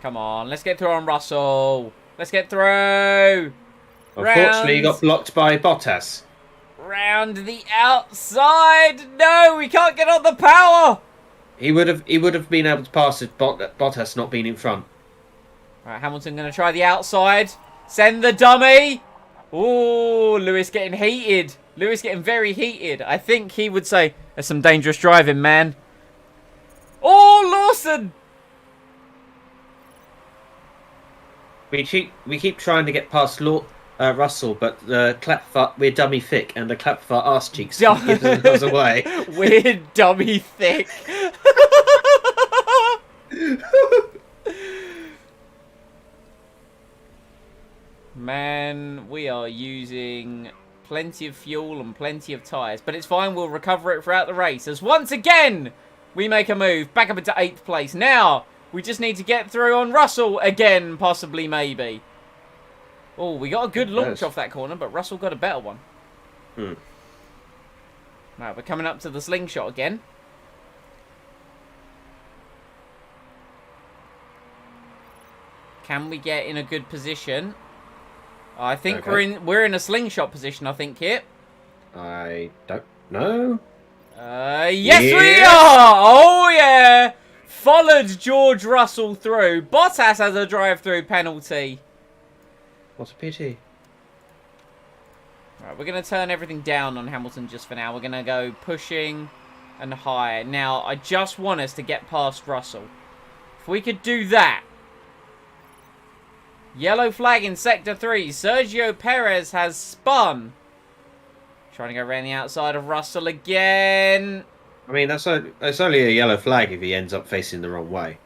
Come on, let's get through on Russell. Let's get through. Unfortunately, he got blocked by Bottas. Round the outside. No, we can't get on the power. He would have been able to pass if Bottas not been in front. Right, Hamilton going to try the outside. Send the dummy. Oh, Lewis getting heated. Lewis getting very heated. I think he would say, there's some dangerous driving, man. Oh, Lawson. We keep trying to get past Russell, but the clap we're dummy thick, and the clap for arse cheeks Dum- gives us away. We're dummy thick. Man, we are using plenty of fuel and plenty of tyres. But it's fine, we'll recover it throughout the race. As once again, we make a move back up into 8th place. Now, we just need to get through on Russell again, possibly, maybe. Oh, we got a good launch off that corner, but Russell got a better one. Right, we're coming up to the slingshot again. Can we get in a good position? I think we're in a slingshot position, I think, here. I don't know. Yes, we are! Oh, yeah! Followed George Russell through. Bottas has a drive-through penalty. What a pity. Right, we're going to turn everything down on Hamilton just for now. We're going to go pushing and high. Now, I just want us to get past Russell. If we could do that. Yellow flag in Sector 3. Sergio Perez has spun. Trying to go around the outside of Russell again. I mean, that's only a yellow flag if he ends up facing the wrong way.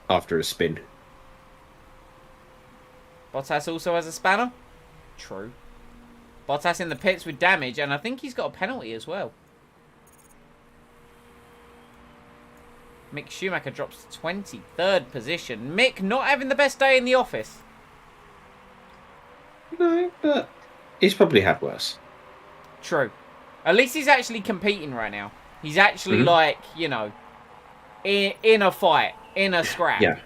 After a spin. Bottas also has a spanner. True. Bottas in the pits with damage, and I think he's got a penalty as well. Mick Schumacher drops to 23rd position. Mick not having the best day in the office. No, but he's probably had worse. True. At least he's actually competing right now. He's actually like, you know, in a fight, in a scrap. Yeah.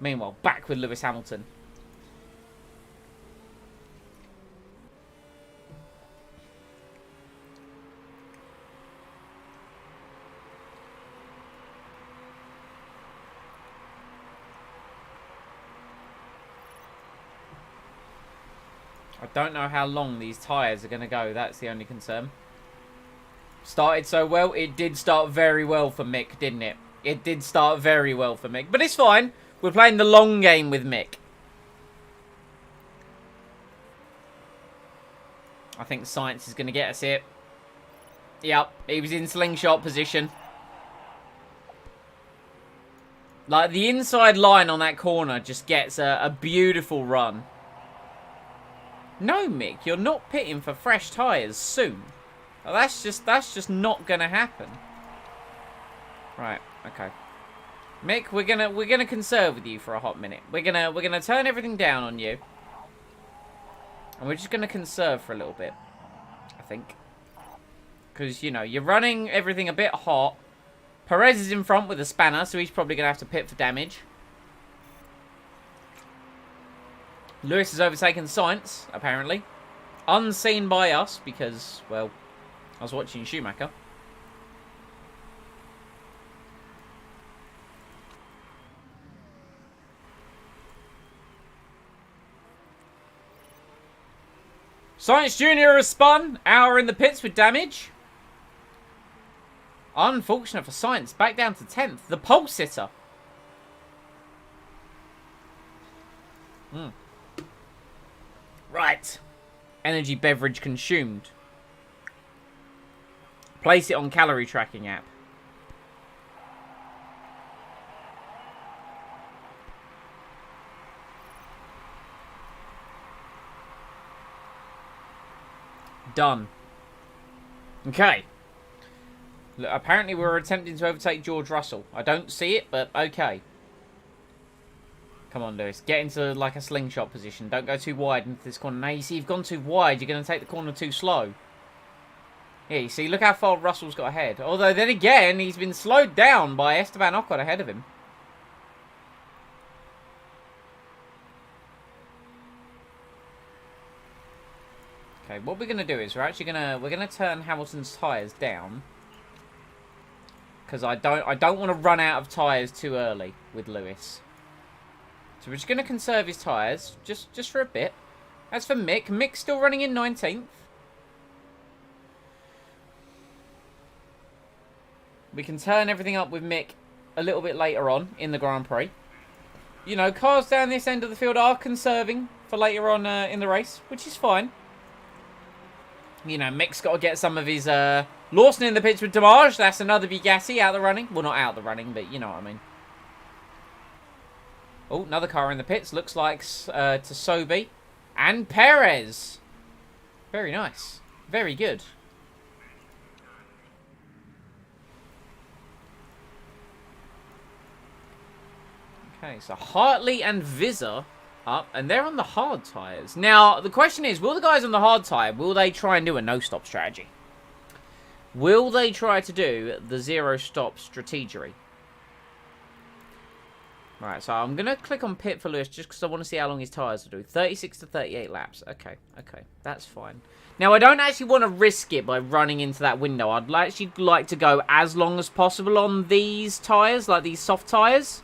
Meanwhile, back with Lewis Hamilton. I don't know how long these tyres are going to go. That's the only concern. Started so well. It did start very well for Mick, didn't it? It did start very well for Mick. But it's fine. We're playing the long game with Mick. I think Science is going to get us here. Yep, he was in slingshot position. Like, the inside line on that corner just gets a beautiful run. No, Mick, you're not pitting for fresh tyres soon. Well, that's just not gonna happen. Right, okay. Mick, we're gonna conserve with you for a hot minute. We're gonna turn everything down on you. And we're just gonna conserve for a little bit. I think. Because, you know, you're running everything a bit hot. Perez is in front with a spanner, so he's probably gonna have to pit for damage. Lewis has overtaken Sainz, apparently. Unseen by us, because, well, I was watching Schumacher. Sainz Jr. has spun. Hour in the pits with damage. Unfortunate for Sainz. Back down to 10th. The pole sitter. Right. Energy beverage consumed. Place it on calorie tracking app. Done. Okay. Look, apparently we're attempting to overtake George Russell. I don't see it, but okay. Come on, Lewis. Get into, like, a slingshot position. Don't go too wide into this corner. Now, you see, you've gone too wide. You're going to take the corner too slow. Yeah, you see, look how far Russell's got ahead. Although, then again, he's been slowed down by Esteban Ocon ahead of him. Okay, what we're going to do is we're actually we're going to turn Hamilton's tyres down. Because I don't want to run out of tyres too early with Lewis. So we're just going to conserve his tyres, just for a bit. As for Mick, Mick's still running in 19th. We can turn everything up with Mick a little bit later on in the Grand Prix. you know, cars down this end of the field are conserving for later on in the race, which is fine. You know, Mick's got to get some of his... Lawson in the pits with Damage. That's another Bugatti out the running. Well, not out the running, but you know what I mean. Oh, another car in the pits. Looks like Tsobi and Perez. Very nice. Very good. Okay, so Hartley and Vizor up, and they're on the hard tyres. Now, the question is, will the guys on the hard tyre, will they try and do a no-stop strategy? Will they try to do the zero-stop strategery? Right, so I'm going to click on pit for Lewis just because I want to see how long his tyres will do. 36 to 38 laps. Okay, that's fine. Now, I don't actually want to risk it by running into that window. I'd actually like to go as long as possible on these tyres, like these soft tyres.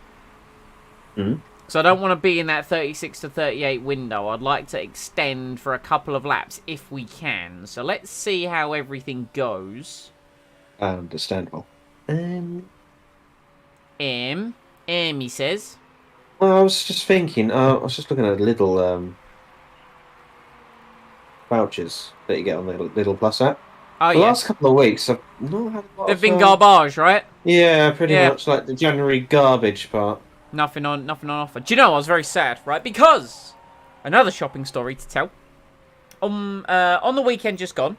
So I don't want to be in that 36 to 38 window. I'd like to extend for a couple of laps if we can. So let's see how everything goes. Understandable. He says. Well, I was just thinking. I was just looking at little vouchers that you get on the Little Plus app. Oh, the yeah. last couple of weeks, I've not had a lot They've of, been garbage, right? Yeah, pretty much like the January garbage part. Nothing on offer. Do you know, I was very sad, right? Because another shopping story to tell. On the weekend just gone,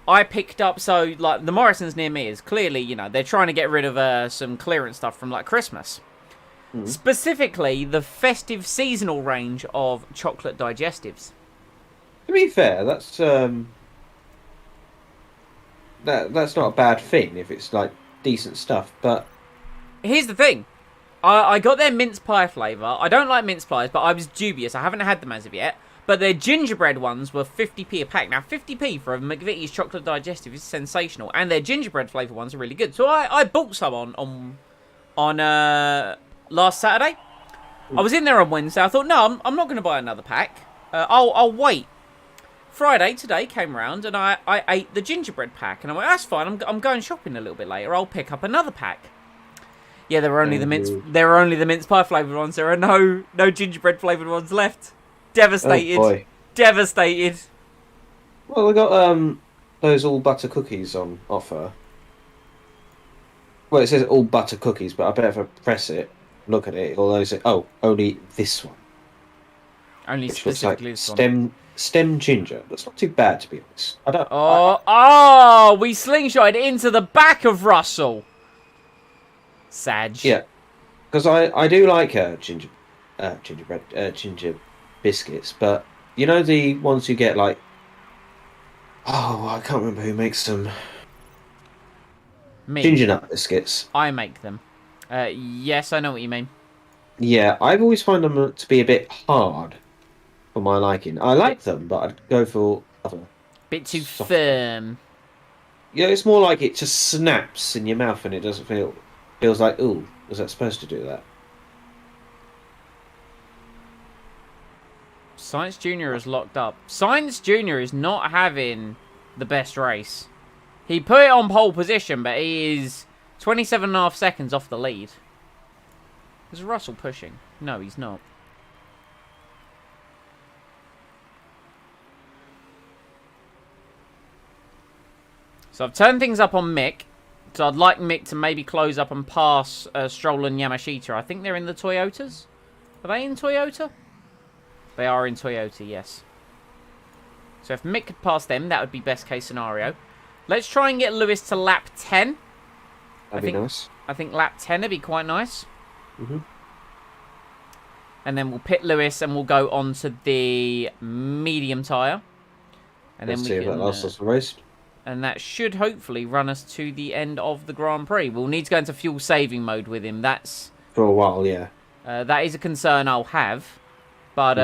I picked up, so like the Morrisons near me is clearly, you know, they're trying to get rid of some clearance stuff from like Christmas. Specifically, the festive seasonal range of chocolate digestives. To be fair, that's that's not a bad thing if it's like decent stuff. But here's the thing. I got their mince pie flavour. I don't like mince pies, but I was dubious. I haven't had them as of yet. But their gingerbread ones were 50p a pack. Now, 50p for a McVitie's chocolate digestive is sensational. And their gingerbread flavour ones are really good. So I bought some on last Saturday. I was in there on Wednesday. I thought, no, I'm not going to buy another pack. I'll wait. Friday, today, came round and I ate the gingerbread pack. And I went, that's fine. I'm going shopping a little bit later. I'll pick up another pack. Yeah, there were only the mince pie flavoured ones. There are no gingerbread flavoured ones left. Devastated. Oh boy. Devastated. Well, they got those all butter cookies on offer. Well, it says all butter cookies, but I bet if I press it, look at it, it'll say, oh, only this one. Only Which looks like specifically this one. stem ginger. That's not too bad, to be honest. We slingshotted into the back of Russell. Sag. Yeah, because I do like ginger biscuits, but you know the ones you get like, oh, I can't remember who makes them. Me. Ginger nut biscuits. I make them. Yes, I know what you mean. Yeah, I've always found them to be a bit hard for my liking. I like them, but I'd go for other. Bit too soft. firm. Yeah, it's more like it just snaps in your mouth and it doesn't feels like, ooh, was that supposed to do that? Science Junior is locked up. Science Junior is not having the best race. He put it on pole position, but he is 27.5 seconds off the lead. Is Russell pushing? No, he's not. So I've turned things up on Mick. So I'd like Mick to maybe close up and pass Stroll and Yamashita. I think they're in the Toyotas. Are they in Toyota? They are in Toyota, yes. So if Mick could pass them, that would be best case scenario. Let's try and get Lewis to lap 10. That'd be nice. I think lap 10 would be quite nice. Mm-hmm. And then we'll pit Lewis and we'll go on to the medium tyre. And Let's then see if that lasts us the race. And that should hopefully run us to the end of the Grand Prix. We'll need to go into fuel saving mode with him. That's for a while, yeah. That is a concern I'll have. But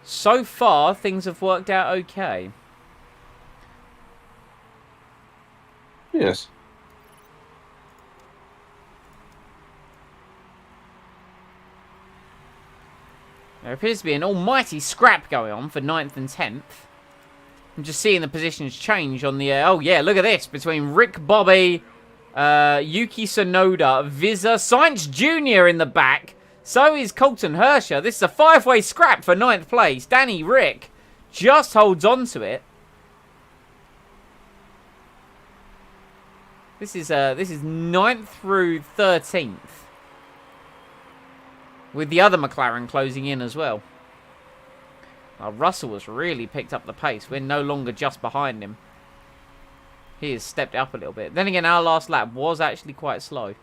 so far, things have worked out okay. Yes. There appears to be an almighty scrap going on for 9th and 10th. I'm just seeing the positions change on the... oh, yeah, look at this. Between Rick Bobby Yuki Tsunoda, Visa, Sainz Jr. in the back. So is Colton Herrscher. This is a 5-way scrap for 9th place. Danny Rick just holds on to it. This is 9th through 13th. With the other McLaren closing in as well. Russell has really picked up the pace. We're no longer just behind him. He has stepped up a little bit. Then again, our last lap was actually quite slow.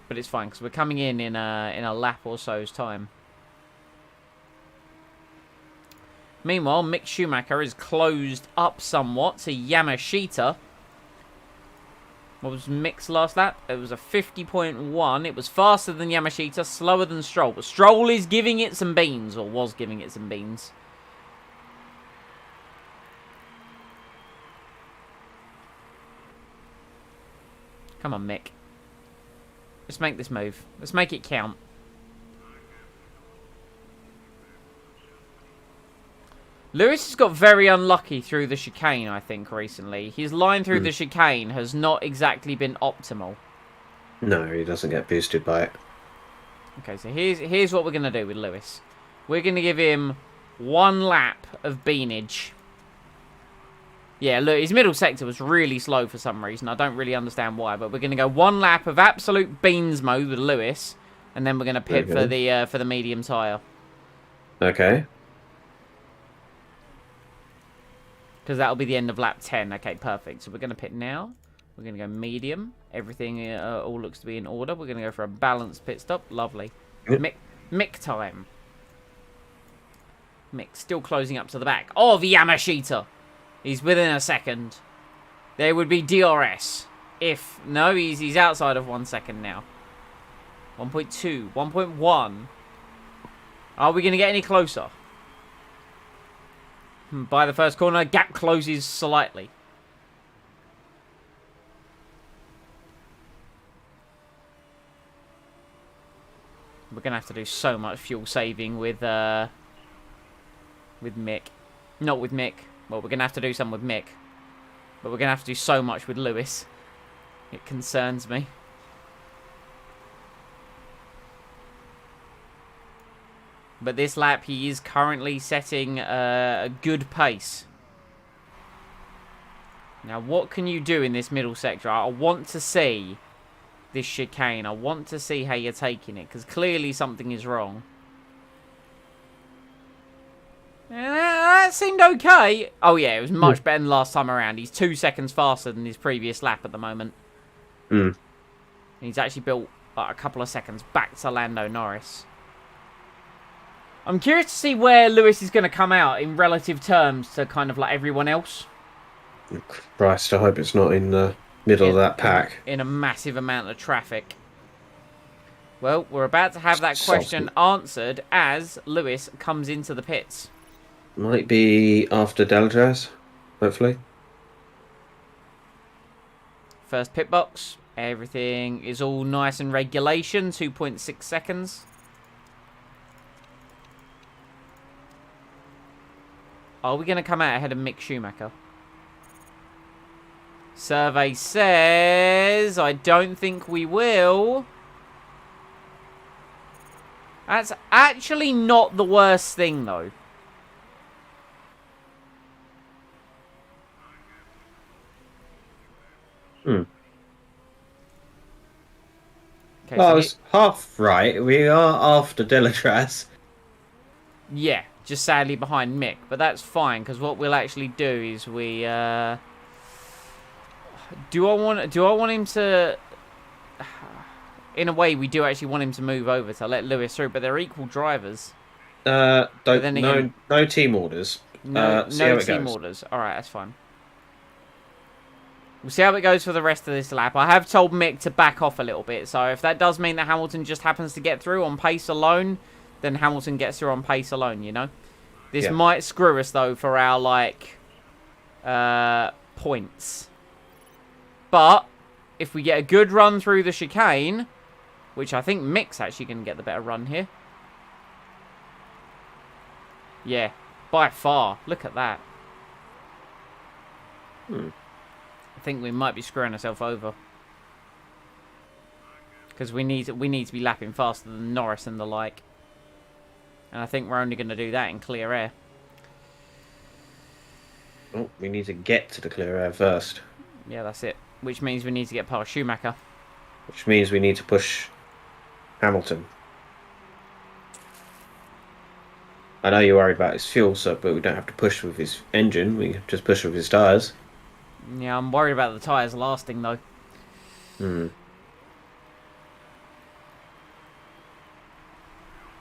But it's fine, because we're coming in a lap or so's time. Meanwhile, Mick Schumacher is closed up somewhat to Yamashita. What was Mick's last lap? It was a 50.1. It was faster than Yamashita, slower than Stroll. But Stroll is giving it some beans, or was giving it some beans. Come on, Mick. Let's make this move. Let's make it count. Lewis has got very unlucky through the chicane, I think, recently. His line through the chicane has not exactly been optimal. No, he doesn't get boosted by it. Okay, so here's what we're going to do with Lewis. We're going to give him 1 lap of beanage. Yeah, look, his middle sector was really slow for some reason. I don't really understand why, but we're going to go 1 lap of absolute beans mode with Lewis, and then we're going to pit for the medium tyre. Okay. Because that'll be the end of lap 10. Okay, perfect. So we're going to pit now. We're going to go medium. Everything all looks to be in order. We're going to go for a balanced pit stop. Lovely. Yep. Mick time. Mick still closing up to the back of Yamashita. He's within a second. There would be DRS. If... No, he's outside of 1 second now. 1.2. 1.1. Are we going to get any closer? By the first corner, gap closes slightly. We're going to have to do so much fuel saving with Mick. Not with Mick. Well, we're going to have to do some with Mick. But we're going to have to do so much with Lewis. It concerns me. But this lap, he is currently setting a good pace. Now, what can you do in this middle sector? I want to see this chicane. I want to see how you're taking it, because clearly something is wrong. That seemed okay. Oh, yeah, it was much better than last time around. He's 2 seconds faster than his previous lap at the moment. Mm. He's actually built a couple of seconds back to Lando Norris. I'm curious to see where Lewis is going to come out in relative terms to kind of like everyone else. Christ, I hope it's not in the middle of that pack. In a massive amount of traffic. Well, we're about to have that question answered as Lewis comes into the pits. Might be after Deladraz, hopefully. First pit box. Everything is all nice and regulation. 2.6 seconds. Are we going to come out ahead of Mick Schumacher? Survey says I don't think we will. That's actually not the worst thing, though. Hmm. Okay, Well, I so was half right. We are after Deladraz. yeah, just sadly behind Mick, but that's fine because what we'll actually do is we. Do I want him to? In a way, we do actually want him to move over to let Lewis through, but they're equal drivers. Don't then again, no team orders. No team orders. All right, that's fine. We'll see how it goes for the rest of this lap. I have told Mick to back off a little bit, so if that does mean that Hamilton just happens to get through on pace alone, then Hamilton gets through on pace alone, you know? This might screw us, though, for our, like, points. But, if we get a good run through the chicane, which I think Mick's actually going to get the better run here. Yeah. By far. Look at that. Hmm. I think we might be screwing ourselves over. Because we need to be lapping faster than Norris and the like. And I think we're only going to do that in clear air. Oh, we need to get to the clear air first. Yeah, that's it. Which means we need to get past Schumacher. Which means we need to push Hamilton. I know you're worried about his fuel, but we don't have to push with his engine. We can just push with his tyres. Yeah, I'm worried about the tyres lasting, though. Hmm.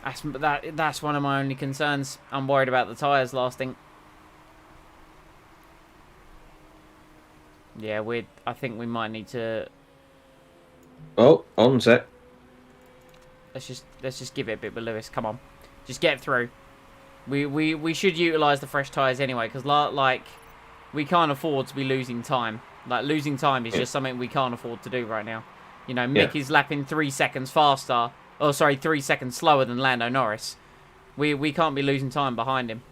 That's one of my only concerns. I'm worried about the tyres lasting. Yeah, I think we might need to... Oh, on set. Let's just give it a bit with Lewis. Come on. Just get through. We should utilise the fresh tyres anyway, because like we can't afford to be losing time. Like losing time is just something we can't afford to do right now. You know, Mick is lapping 3 seconds faster. Oh, sorry, 3 seconds slower than Lando Norris. We can't be losing time behind him.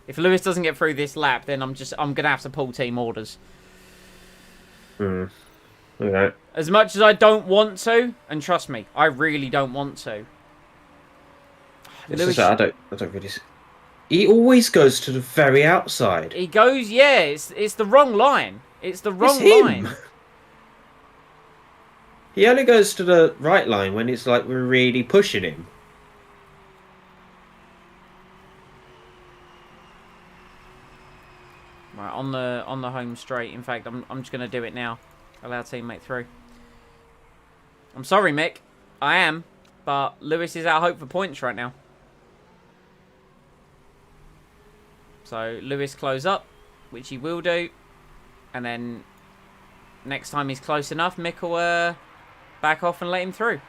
If Lewis doesn't get through this lap, then I'm gonna have to pull team orders. Okay. As much as I don't want to, and trust me, I really don't want to. Lewis, I don't really. He always goes to the very outside. He goes, yeah. It's the wrong line. It's the wrong line. He only goes to the right line when it's like we're really pushing him. Right, on the home straight. In fact, I'm just gonna do it now. Allow teammate through. I'm sorry, Mick. I am, but Lewis is our hope for points right now. So Lewis close up, which he will do, and then next time he's close enough, Mick will back off and let him through.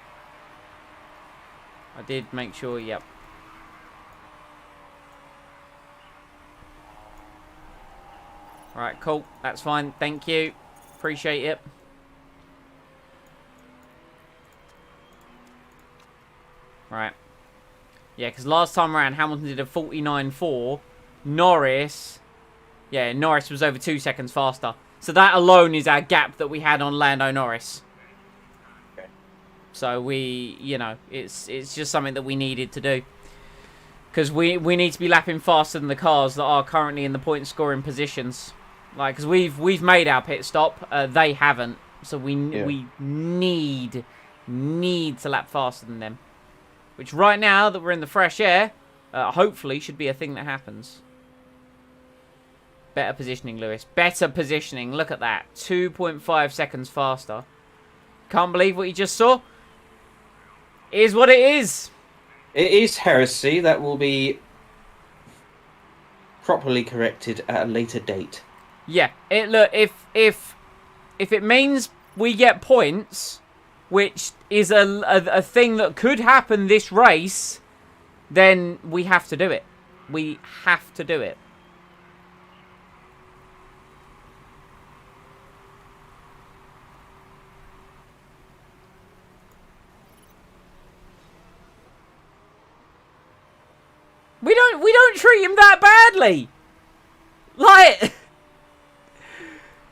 I did make sure. Yep. Alright, cool. That's fine. Thank you. Appreciate it. Right. Yeah, because last time around, Hamilton did a 49.4. Norris... Yeah, Norris was over 2 seconds faster. So that alone is our gap that we had on Lando Norris. Okay. So you know, it's just something that we needed to do. Because we need to be lapping faster than the cars that are currently in the point scoring positions. Like, because we've made our pit stop, they haven't, so we need to lap faster than them. Which right now that we're in the fresh air, hopefully should be a thing that happens. Better positioning, Lewis. Better positioning. Look at that. 2.5 seconds faster. Can't believe what you just saw. It is what it is. It is heresy that will be properly corrected at a later date. Yeah, look, if it means we get points, which is a thing that could happen this race, then we have to do it. We have to do it. We don't treat him that badly. Like,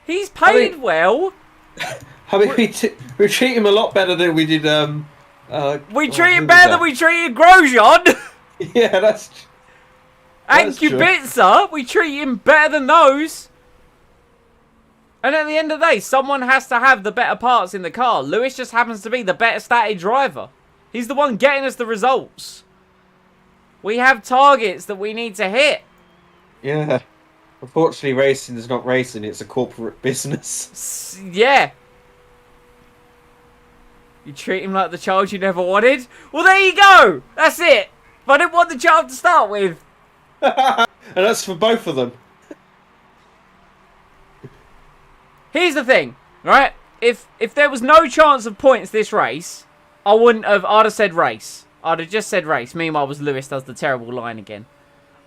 he's paid well. I mean, we treat him a lot better than we did. We treat him better than we treated Grosjean. Yeah, that's and true. Kubica. We treat him better than those. And at the end of the day, someone has to have the better parts in the car. Lewis just happens to be the better statted driver. He's the one getting us the results. We have targets that we need to hit. Yeah. Unfortunately, racing is not racing, it's a corporate business. Yeah. You treat him like the child you never wanted? Well, there you go. That's it. But I didn't want the child to start with. And that's for both of them. Here's the thing, right? If there was no chance of points this race, I'd have said race. I'd have just said race. Meanwhile, Lewis does the terrible line again.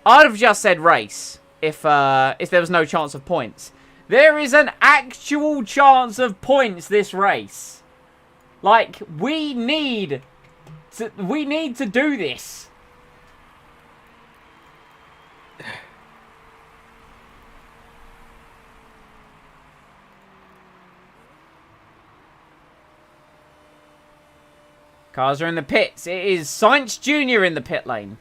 I'd have just said race if there was no chance of points. There is an actual chance of points this race. Like, we need to do this. Cars are in the pits. It is Science Jr. in the pit lane.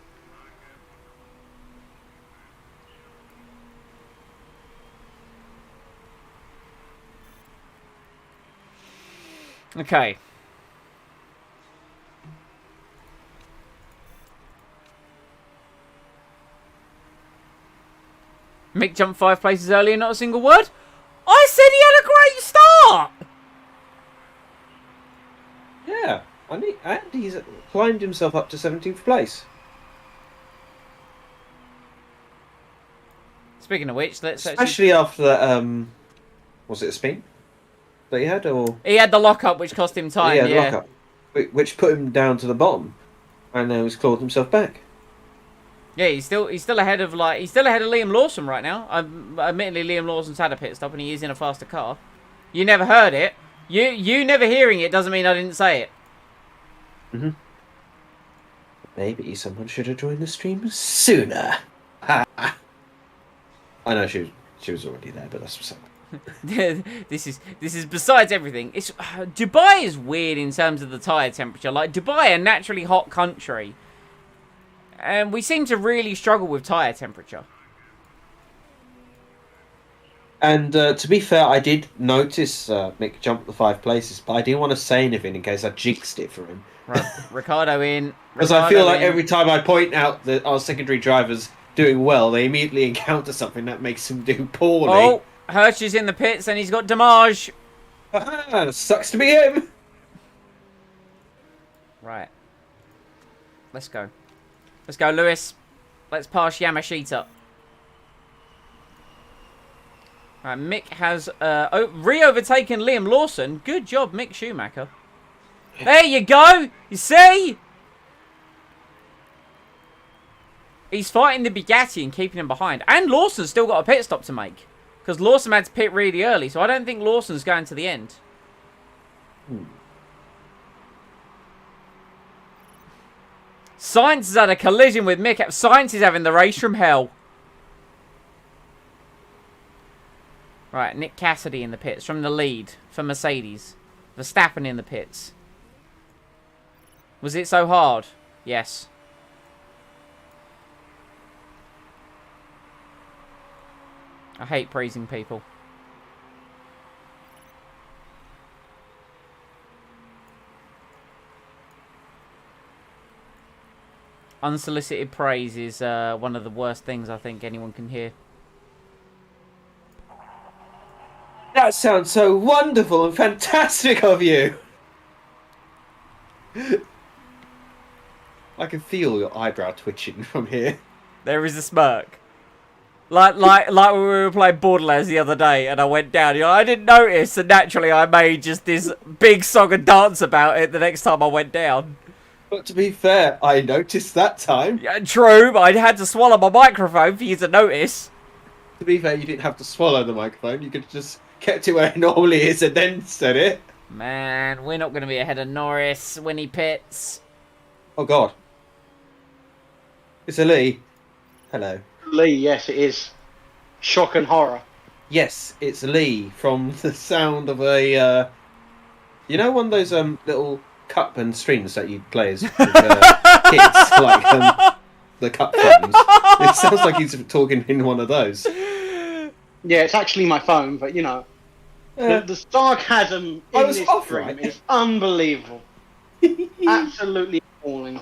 Okay. Mick jumped 5 places earlier, not a single word. I said he had a great start. Yeah, and he's climbed himself up to 17th place. Speaking of which, let's actually... Especially after that, was it a spin that he had, or... He had the lockup, which cost him time, yeah. Lockup, which put him down to the bottom, and then he's clawed himself back. Yeah, he's still ahead of Liam Lawson right now. Admittedly, Liam Lawson's had a pit stop, and he is in a faster car. You never heard it. You never hearing it doesn't mean I didn't say it. Mm-hmm. Maybe someone should have joined the stream sooner. I know she was already there, but that's what's up. This is besides everything. It's Dubai is weird in terms of the tyre temperature. Like Dubai, a naturally hot country, and we seem to really struggle with tyre temperature. And to be fair, I did notice Mick jump the 5 places, but I didn't want to say anything in case I jinxed it for him. Right, Ricardo in. Because I feel like every time I point out that our secondary drivers doing well, they immediately encounter something that makes them do poorly. Oh, Hirsch is in the pits and he's got Damage. Sucks to be him. Right. Let's go. Let's go, Lewis. Let's pass Yamashita. Right, Mick has re-overtaken Liam Lawson. Good job, Mick Schumacher. There you go. You see? He's fighting the Bugatti and keeping him behind. And Lawson's still got a pit stop to make. Because Lawson had to pit really early, so I don't think Lawson's going to the end. Sainz has had a collision with Mick. Sainz is having the race from hell. Right, Nick Cassidy in the pits from the lead for Mercedes. Verstappen in the pits. Was it so hard? Yes. I hate praising people. Unsolicited praise is one of the worst things I think anyone can hear. That sounds so wonderful and fantastic of you. I can feel your eyebrow twitching from here. There is a smirk. Like when we were playing Borderlands the other day and I went down, you know, I didn't notice, and naturally I made just this big song and dance about it the next time I went down. But to be fair, I noticed that time. Yeah, true, but I had to swallow my microphone for you to notice. To be fair, you didn't have to swallow the microphone. You could have just kept it where it normally is and then said it. Man, we're not going to be ahead of Norris when he pits. Oh, God. It's a Lee. Hello. Lee, yes, it is. Shock and horror. Yes, it's Lee from the sound of a... you know one of those little cup and strings that you play as with, kids? Like the cup phones. It sounds like he's talking in one of those. Yeah, it's actually my phone, but you know. The sarcasm in this stream is unbelievable. Absolutely appalling.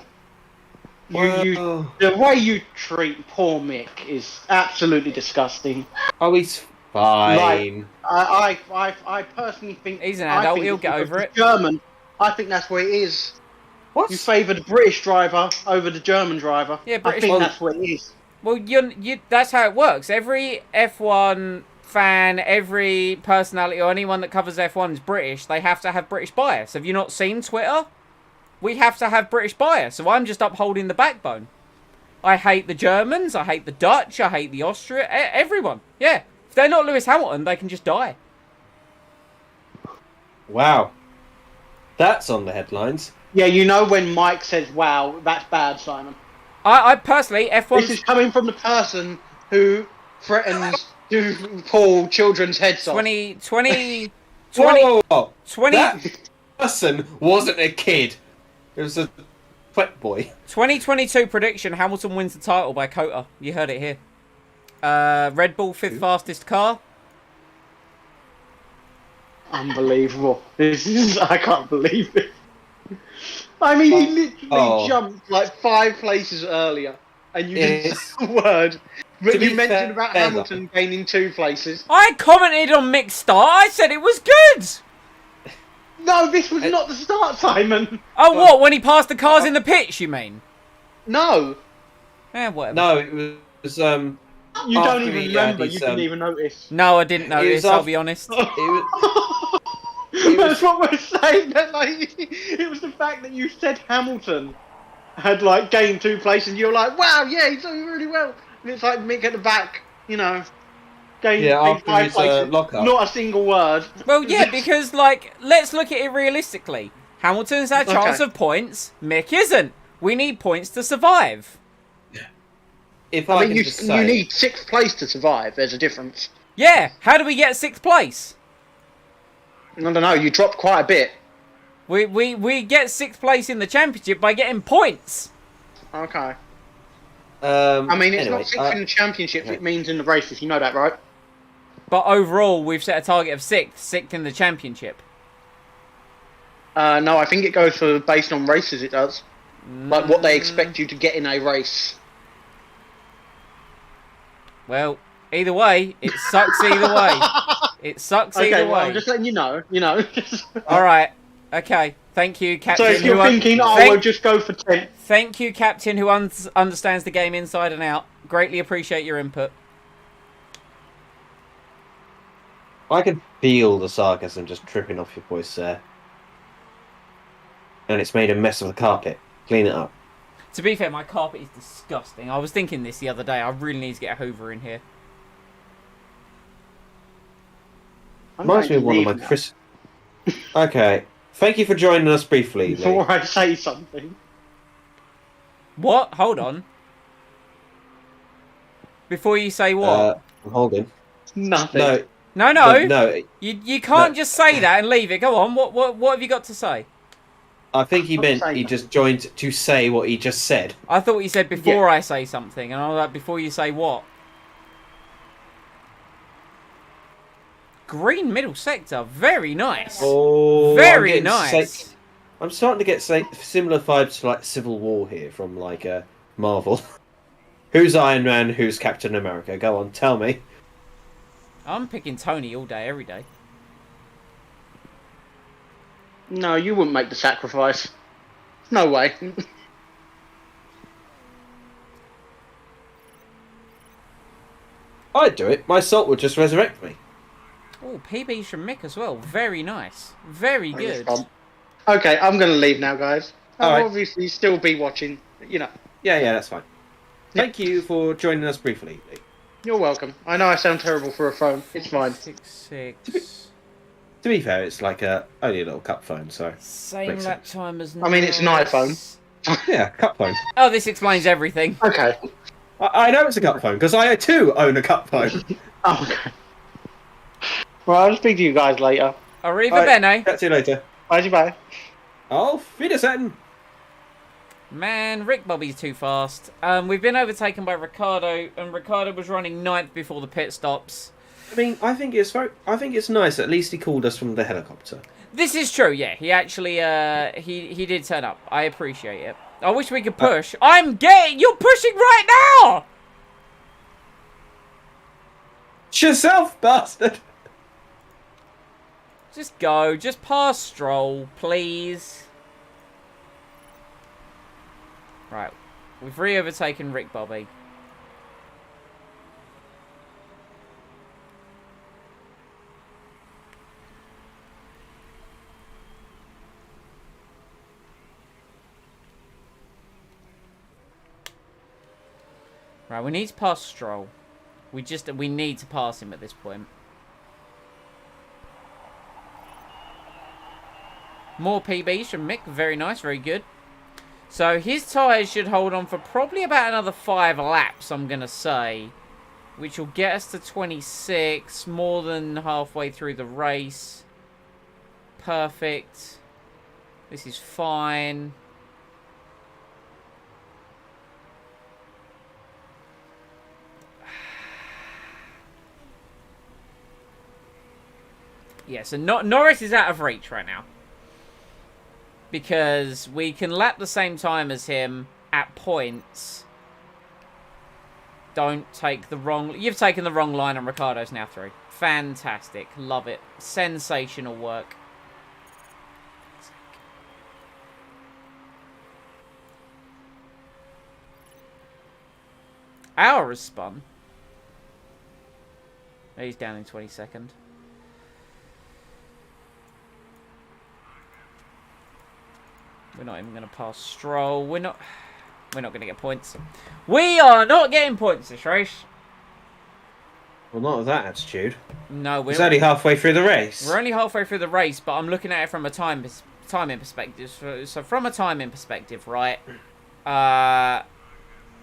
The way you treat poor Mick is absolutely disgusting. Oh, he's fine. Like, I personally think he's an adult. He'll get over it. German. I think that's what it is. What? You favour the British driver over the German driver. Yeah, British. I think that's what it is. Well, that's how it works. Every F1 fan, every personality, or anyone that covers F1 is British. They have to have British bias. Have you not seen Twitter? We have to have British bias, so I'm just upholding the backbone. I hate the Germans, I hate the Dutch, I hate the Austrian, everyone. Yeah, if they're not Lewis Hamilton, they can just die. Wow. That's on the headlines. Yeah, you know when Mike says, wow, that's bad, Simon. I personally, F1... This is coming from the person who threatens to pull children's heads off. 20... Whoa. That person wasn't a kid. It was a wet boy. 2022 prediction: Hamilton wins the title by Cota. You heard it here. Red Bull 5th fastest car. Unbelievable. I can't believe it. I mean, he literally jumped like 5 places earlier, and you didn't say a word. But you mentioned about Hamilton gaining 2 places. I commented on Mick's start. I said it was good. No, this was not the start, Simon. Oh, what? When he passed the cars in the pitch, you mean? No. Whatever. No, it was You don't even remember. You didn't even notice. No, I didn't notice. I'll be honest. That's what we're saying. That, like, it was the fact that you said Hamilton had like gained 2 places, and you're like, "Wow, yeah, he's doing really well." And it's like Mick at the back, you know, gained 5 places. Not a single word. Well, yeah, because like, let's look at it realistically. Hamilton's had chance of points. Mick isn't. We need points to survive. If I mean, you need 6th place to survive. There's a difference. Yeah. How do we get 6th place? I don't know. You dropped quite a bit. We get 6th place in the championship by getting points. Okay. I mean, it's not 6th in the championship. It means in the races. You know that, right? But overall, we've set a target of 6th in the championship. No, I think it goes for based on races. It does. Like what they expect you to get in a race. Well, either way, it sucks either way. It sucks either way. Okay, well, I'm just letting you know. All right. Okay. Thank you, Captain. So if you're thinking, we'll just go for 10. Thank you, Captain, who understands the game inside and out. Greatly appreciate your input. I can feel the sarcasm just tripping off your voice there. And it's made a mess of the carpet. Clean it up. To be fair, my carpet is disgusting. I was thinking this the other day. I really need to get a Hoover in here. Reminds me of one of my Chris. Okay. Thank you for joining us briefly. Before I say something. What? Hold on. Before you say what? I'm holding. Nothing. No. You can't just say that and leave it. Go on. What have you got to say? I think he meant he just joined to say what he just said. I thought he said before I say something, and I was like, before you say what? Green middle sector, very nice. Oh, very nice. I'm starting to get similar vibes to like Civil War here from like Marvel. Who's Iron Man? Who's Captain America? Go on, tell me. I'm picking Tony all day, every day. No, you wouldn't make the sacrifice. No way. I'd do it. My salt would just resurrect me. Oh, PBs from Mick as well. Very nice. Very good. Okay, I'm going to leave now, guys. I'll right. obviously still be watching, you know. Yeah, that's fine. Thank you for joining us briefly. You're welcome. I know I sound terrible for a phone. It's fine. 6. To be fair, it's like only a little cup phone, so... Same lap time as I mean, it's an iPhone. Yeah, cup phone. Oh, this explains everything. Okay. I know it's a cup phone, because I too own a cup phone. Oh, okay. Well, I'll speak to you guys later. Arriva bene. Catch you later. Bye. Auf Wiedersehen. Man, Rick Bobby's too fast. We've been overtaken by Ricardo, and Ricardo was running 9th before the pit stops. I mean, I think it's nice. At least he called us from the helicopter. This is true, yeah. He actually, he did turn up. I appreciate it. I wish we could push. You're pushing right now! Yourself, bastard! Just go. Just pass Stroll, please. Right. We've re-overtaken Rick Bobby. Right, we need to pass Stroll. We need to pass him at this point. More PBs from Mick. Very nice, very good. So his tyres should hold on for probably about another 5 laps, I'm going to say. Which will get us to 26, more than halfway through the race. Perfect. This is fine. Yeah, so Norris is out of reach right now. Because we can lap the same time as him at points. Don't take the wrong... You've taken the wrong line and Ricciardo's now through. Fantastic. Love it. Sensational work. Hour has spun. He's down in 22nd. We're not even going to pass Stroll. We're not going to get points. We are not getting points this race. Well, not with that attitude. No, It's only halfway through the race. we're only halfway through the race, but I'm looking at it from a timing perspective. So from a timing perspective, right?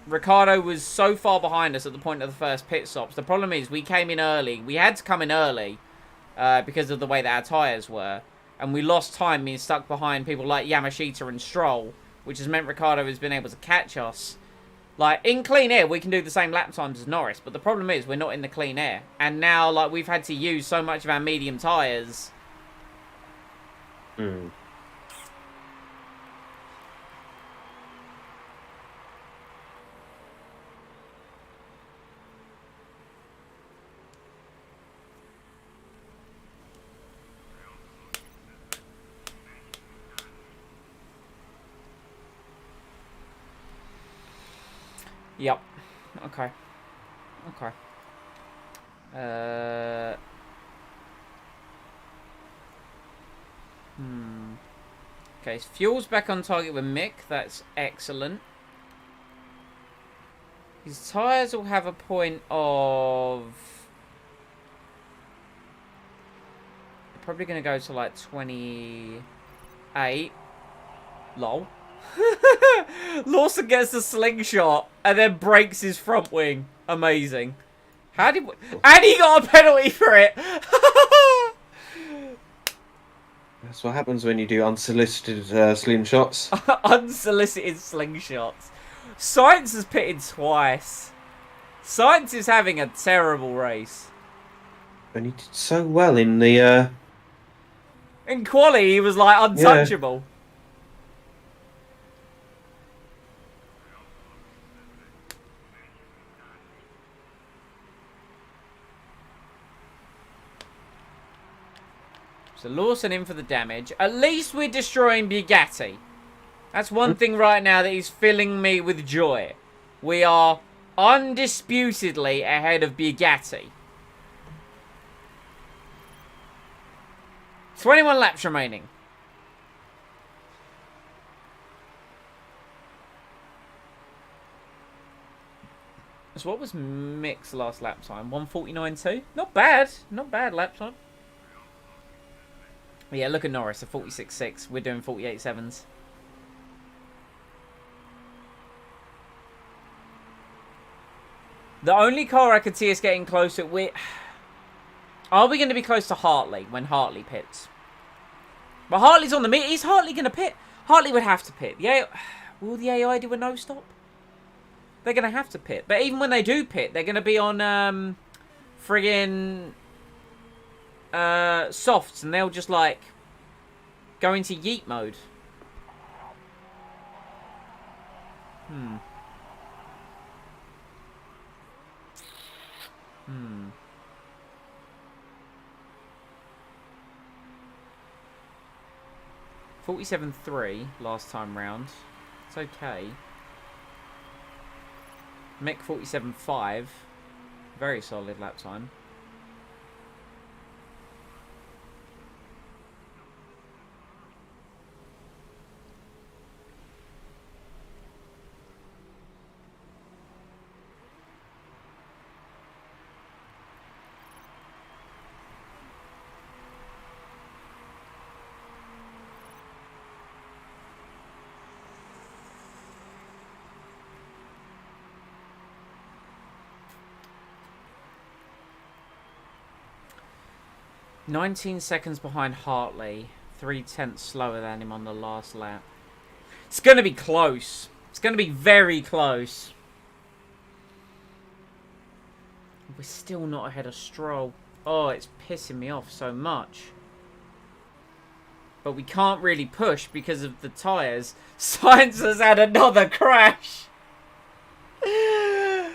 Ricciardo was so far behind us at the point of the first pit stops. The problem is we came in early. We had to come in early because of the way that our tyres were. And we lost time being stuck behind people like Yamashita and Stroll, which has meant Ricciardo has been able to catch us. Like, in clean air, we can do the same lap times as Norris, but the problem is we're not in the clean air. And now, like, we've had to use so much of our medium tyres. Hmm. Yep. Okay. Okay. Okay, so fuel's back on target with Mick. That's excellent. His tyres will have a point of... They're probably going to go to like 28. Lol. Lawson gets the slingshot and then breaks his front wing. Amazing. How did we... And he got a penalty for it. That's what happens when you do unsolicited slingshots. Unsolicited slingshots. Science has pitted twice. Science is having a terrible race. And he did so well in the... In quali, he was like untouchable. So Lawson in for the damage. At least we're destroying Bugatti. That's one thing right now that is filling me with joy. We are undisputedly ahead of Bugatti. 21 laps remaining. So what was Mick's last lap time? 1:49.2? Not bad. Not bad lap time. Yeah, look at Norris, a 46.6. We're doing 48.7s. The only car I could see us getting closer with... Are we going to be close to Hartley when Hartley pits? But Hartley's on the meet. Is Hartley going to pit? Hartley would have to pit. Will the AI do a no-stop? They're going to have to pit. But even when they do pit, they're going to be on friggin' softs, and they'll just like go into yeet mode. 47.3 last time round. It's okay. Mick 47.5. Very solid lap time. $19 seconds behind Hartley. 0.3 slower than him on the last lap. It's going to be close. It's going to be very close. We're still not ahead of Stroll. Oh, it's pissing me off so much. But we can't really push because of the tyres. Sainz has had another crash. To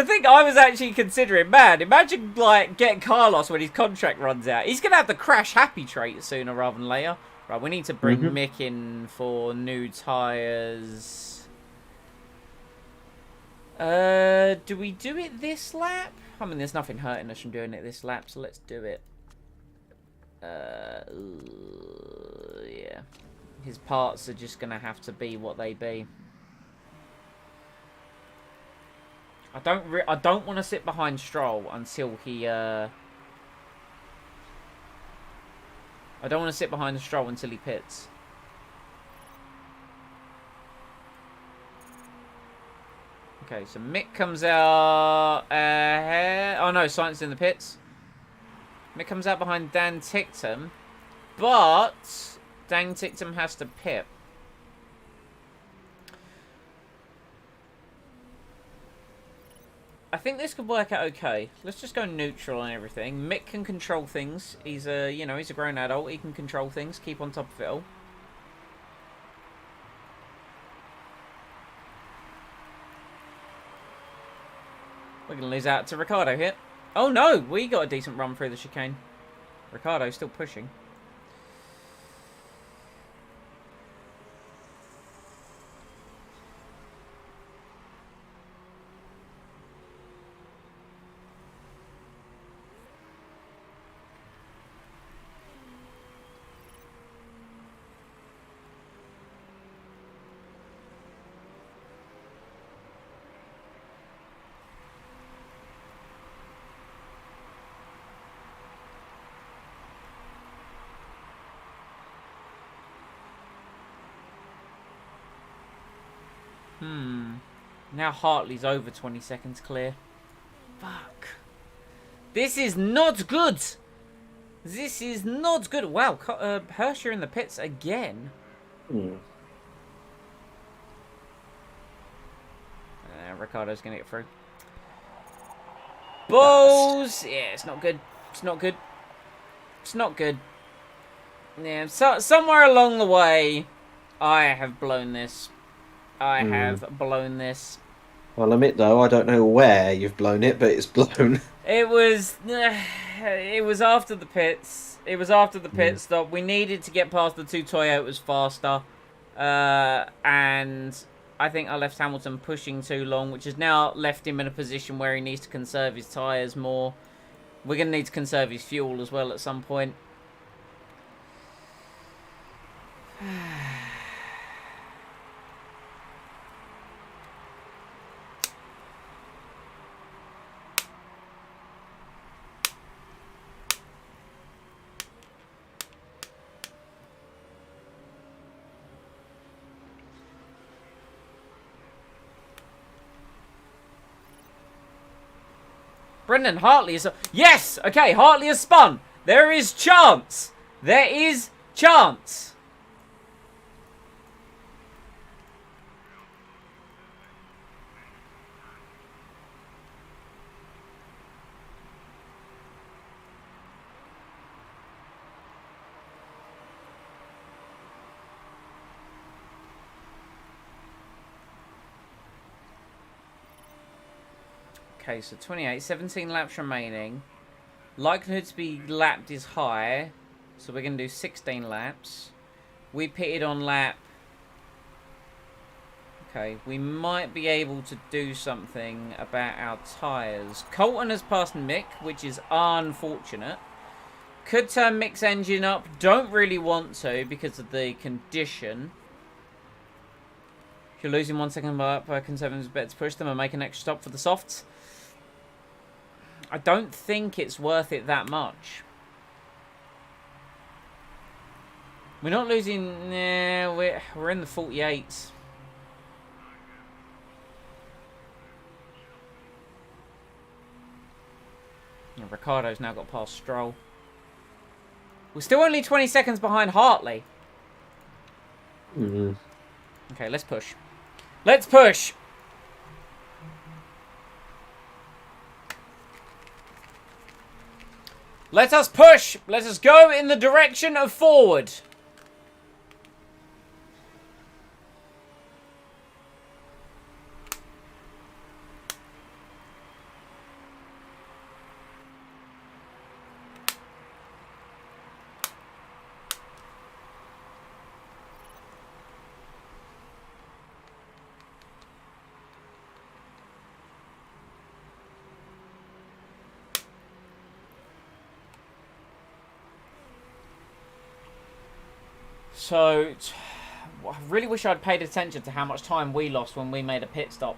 think I was actually considering, man, imagine like getting Carlos when his contract runs out. He's going to have the crash happy trait sooner rather than later. Right, we need to bring Mick in for new tyres. Do we do it this lap? I mean, there's nothing hurting us from doing it this lap, so let's do it. Yeah. His parts are just going to have to be what they be. I don't want to sit behind Stroll until he I don't want to sit behind Stroll until he pits. Okay, so Mick comes out oh no, Sainz in the pits. Mick comes out behind Dan Ticktum, but Dan Ticktum has to pit. I think this could work out okay. Let's just go neutral on everything. Mick can control things. He's a, you know, he's a grown adult. He can control things. Keep on top of it all. We're going to lose out to Ricciardo here. Oh no, we got a decent run through the chicane. Ricciardo's still pushing. Now Hartley's over 20 seconds clear. Fuck. This is not good. This is not good. Wow, Hirscher in the pits again. Ricciardo's going to get through. Balls! Yeah, it's not good. It's not good. It's not good. Yeah, so, somewhere along the way, I have blown this. I have blown this. I'll admit though, I don't know where you've blown it, but it's blown. It was after the pits. It was after the pit stop. We needed to get past the two Toyotas faster. And I think I left Hamilton pushing too long, which has now left him in a position where he needs to conserve his tyres more. We're going to need to conserve his fuel as well at some point. Brendan Hartley is... Yes! Okay, Hartley has spun. There is chance. There is chance. Okay, so 28, 17 laps remaining. Likelihood to be lapped is high, so we're going to do 16 laps. We pitted on lap... Okay, we might be able to do something about our tyres. Colton has passed Mick, which is unfortunate. Could turn Mick's engine up. Don't really want to because of the condition. If you're losing 1 second by lap, conservative is better to push them and make an extra stop for the softs. I don't think it's worth it that much. We're not losing... Nah, we're in the 48s. And Ricciardo's now got past Stroll. We're still only 20 seconds behind Hartley. Okay, let's push. Let's push! Let us push. Let us go in the direction of forward. So, I really wish I'd paid attention to how much time we lost when we made a pit stop.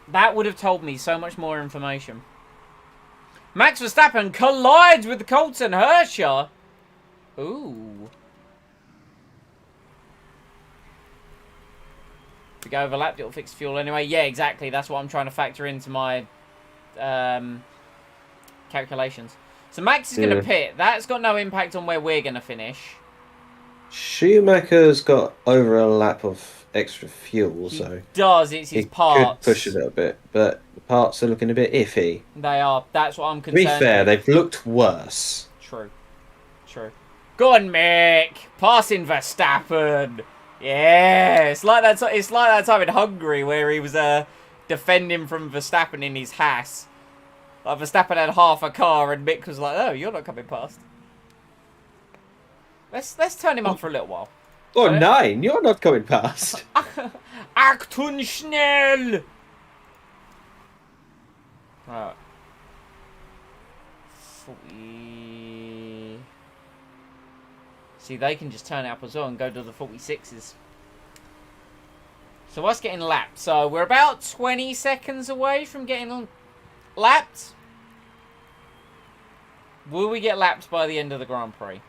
That would have told me so much more information. Max Verstappen collides with Colton Herrscher. Ooh. If we go overlapped, it'll fix fuel anyway. Yeah, exactly. That's what I'm trying to factor into my calculations. So Max is going to pit. That's got no impact on where we're going to finish. Schumacher's got over a lap of extra fuel, He so does. It's his he parts. could push a little bit, but the parts are looking a bit iffy. They are. That's what I'm To be concerned fair, with. they've looked worse. True. True. Go on, Mick. Passing Verstappen. Yeah. It's like that time in Hungary where he was defending from Verstappen in his Haas. Like Verstappen had half a car and Mick was like, "Oh, you're not coming past." Let's turn him on for a little while. Oh, 9! You're not coming past. Achtung schnell! Right. 40... See, they can just turn it up as well and go to the 46s. So us getting lapped. So we're about 20 seconds away from getting lapped. Will we get lapped by the end of the Grand Prix?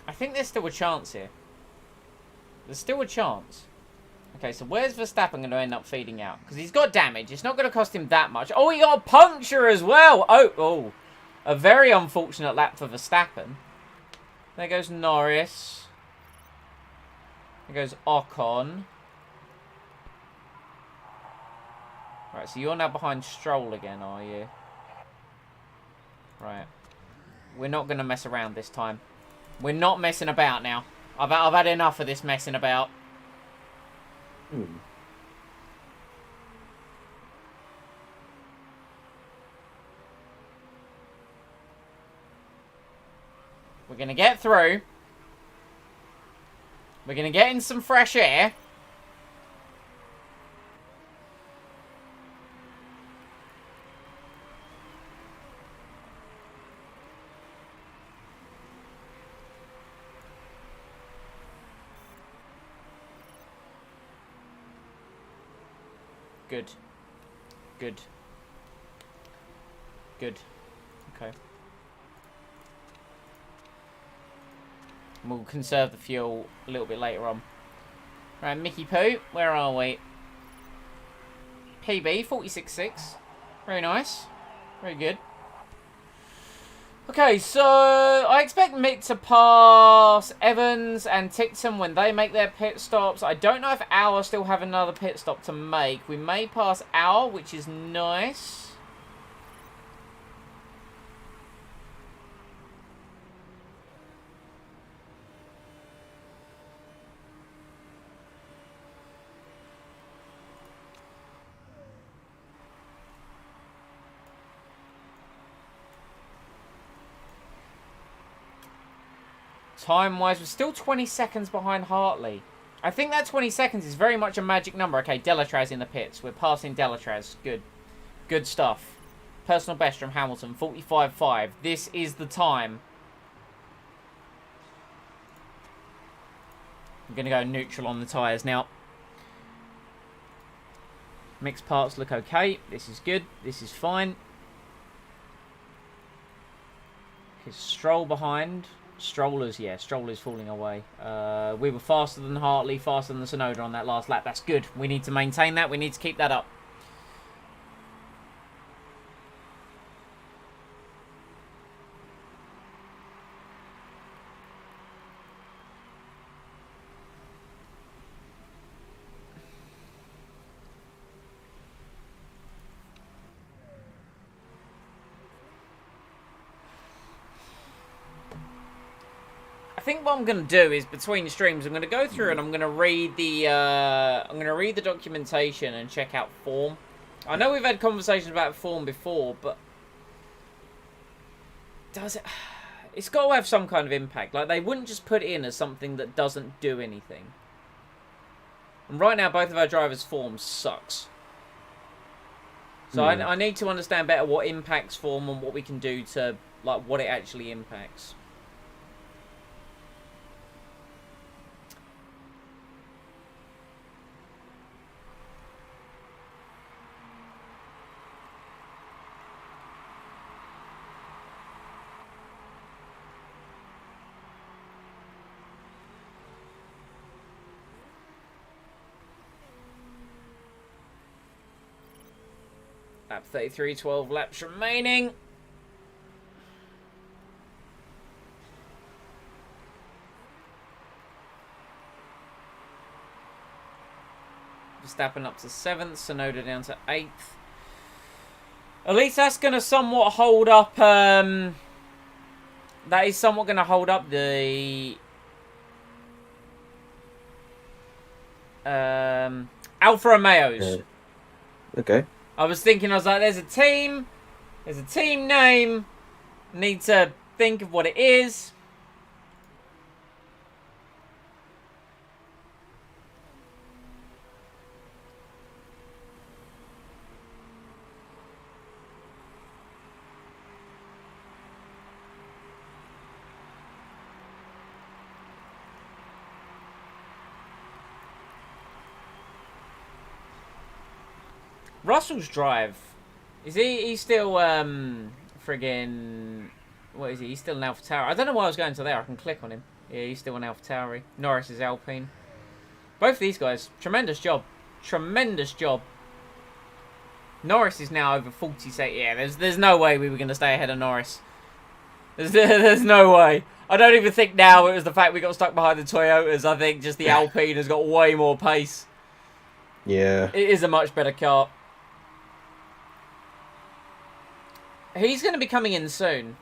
I think there's still a chance here. There's still a chance. Okay, so where's Verstappen going to end up feeding out? Because he's got damage. It's not going to cost him that much. Oh, he got a puncture as well. Oh. A very unfortunate lap for Verstappen. There goes Norris. There goes Ocon. Right, so you're now behind Stroll again, are you? Right. We're not going to mess around this time. We're not messing about now. I've had enough of this messing about. We're going to get through. We're going to get in some fresh air. Good. Good. Good. Okay. We'll conserve the fuel a little bit later on. Right, Mickey Poo, where are we? PB, 46.6. Very nice. Very good. Okay, so I expect Mick to pass Evans and Ticton when they make their pit stops. I don't know if Auer still have another pit stop to make. We may pass Auer, which is nice. Time-wise, we're still 20 seconds behind Hartley. I think that 20 seconds is very much a magic number. Okay, Delatraz in the pits. We're passing Delatraz. Good. Good stuff. Personal best from Hamilton, 45.5. This is the time. I'm going to go neutral on the tyres now. Mixed parts look okay. This is good. This is fine. His Stroll behind. Strollers, yeah, Strollers falling away. We were faster than Hartley, faster than Tsunoda on that last lap. That's good. We need to maintain that. We need to keep that up. think what I'm going to do is between streams, I'm going to go through and I'm going to read the documentation and check out form. I know we've had conversations about form before, but does it? It's got to have some kind of impact. Like, they wouldn't just put it in as something that doesn't do anything. And right now, both of our drivers' form sucks. So I need to understand better what impacts form and what we can do to, like, what it actually impacts. Lap 33, 12 laps remaining. Verstappen up to 7th, Tsunoda down to 8th. At least that's going to somewhat hold up, that is somewhat going to hold up the Alfa Romeos. Okay. I was thinking, I was like, there's a team name, need to think of what it is. Russell's drive, is he's still friggin', what is he? He's still an AlphaTauri. I don't know why I was going to there. I can click on him. Yeah, he's still an AlphaTauri. Norris is Alpine. Both of these guys, tremendous job. Tremendous job. Norris is now over 40. Yeah, there's no way we were going to stay ahead of Norris. There's no way. I don't even think now it was the fact we got stuck behind the Toyotas. I think just the Alpine has got way more pace. Yeah. It is a much better car. He's going to be coming in soon.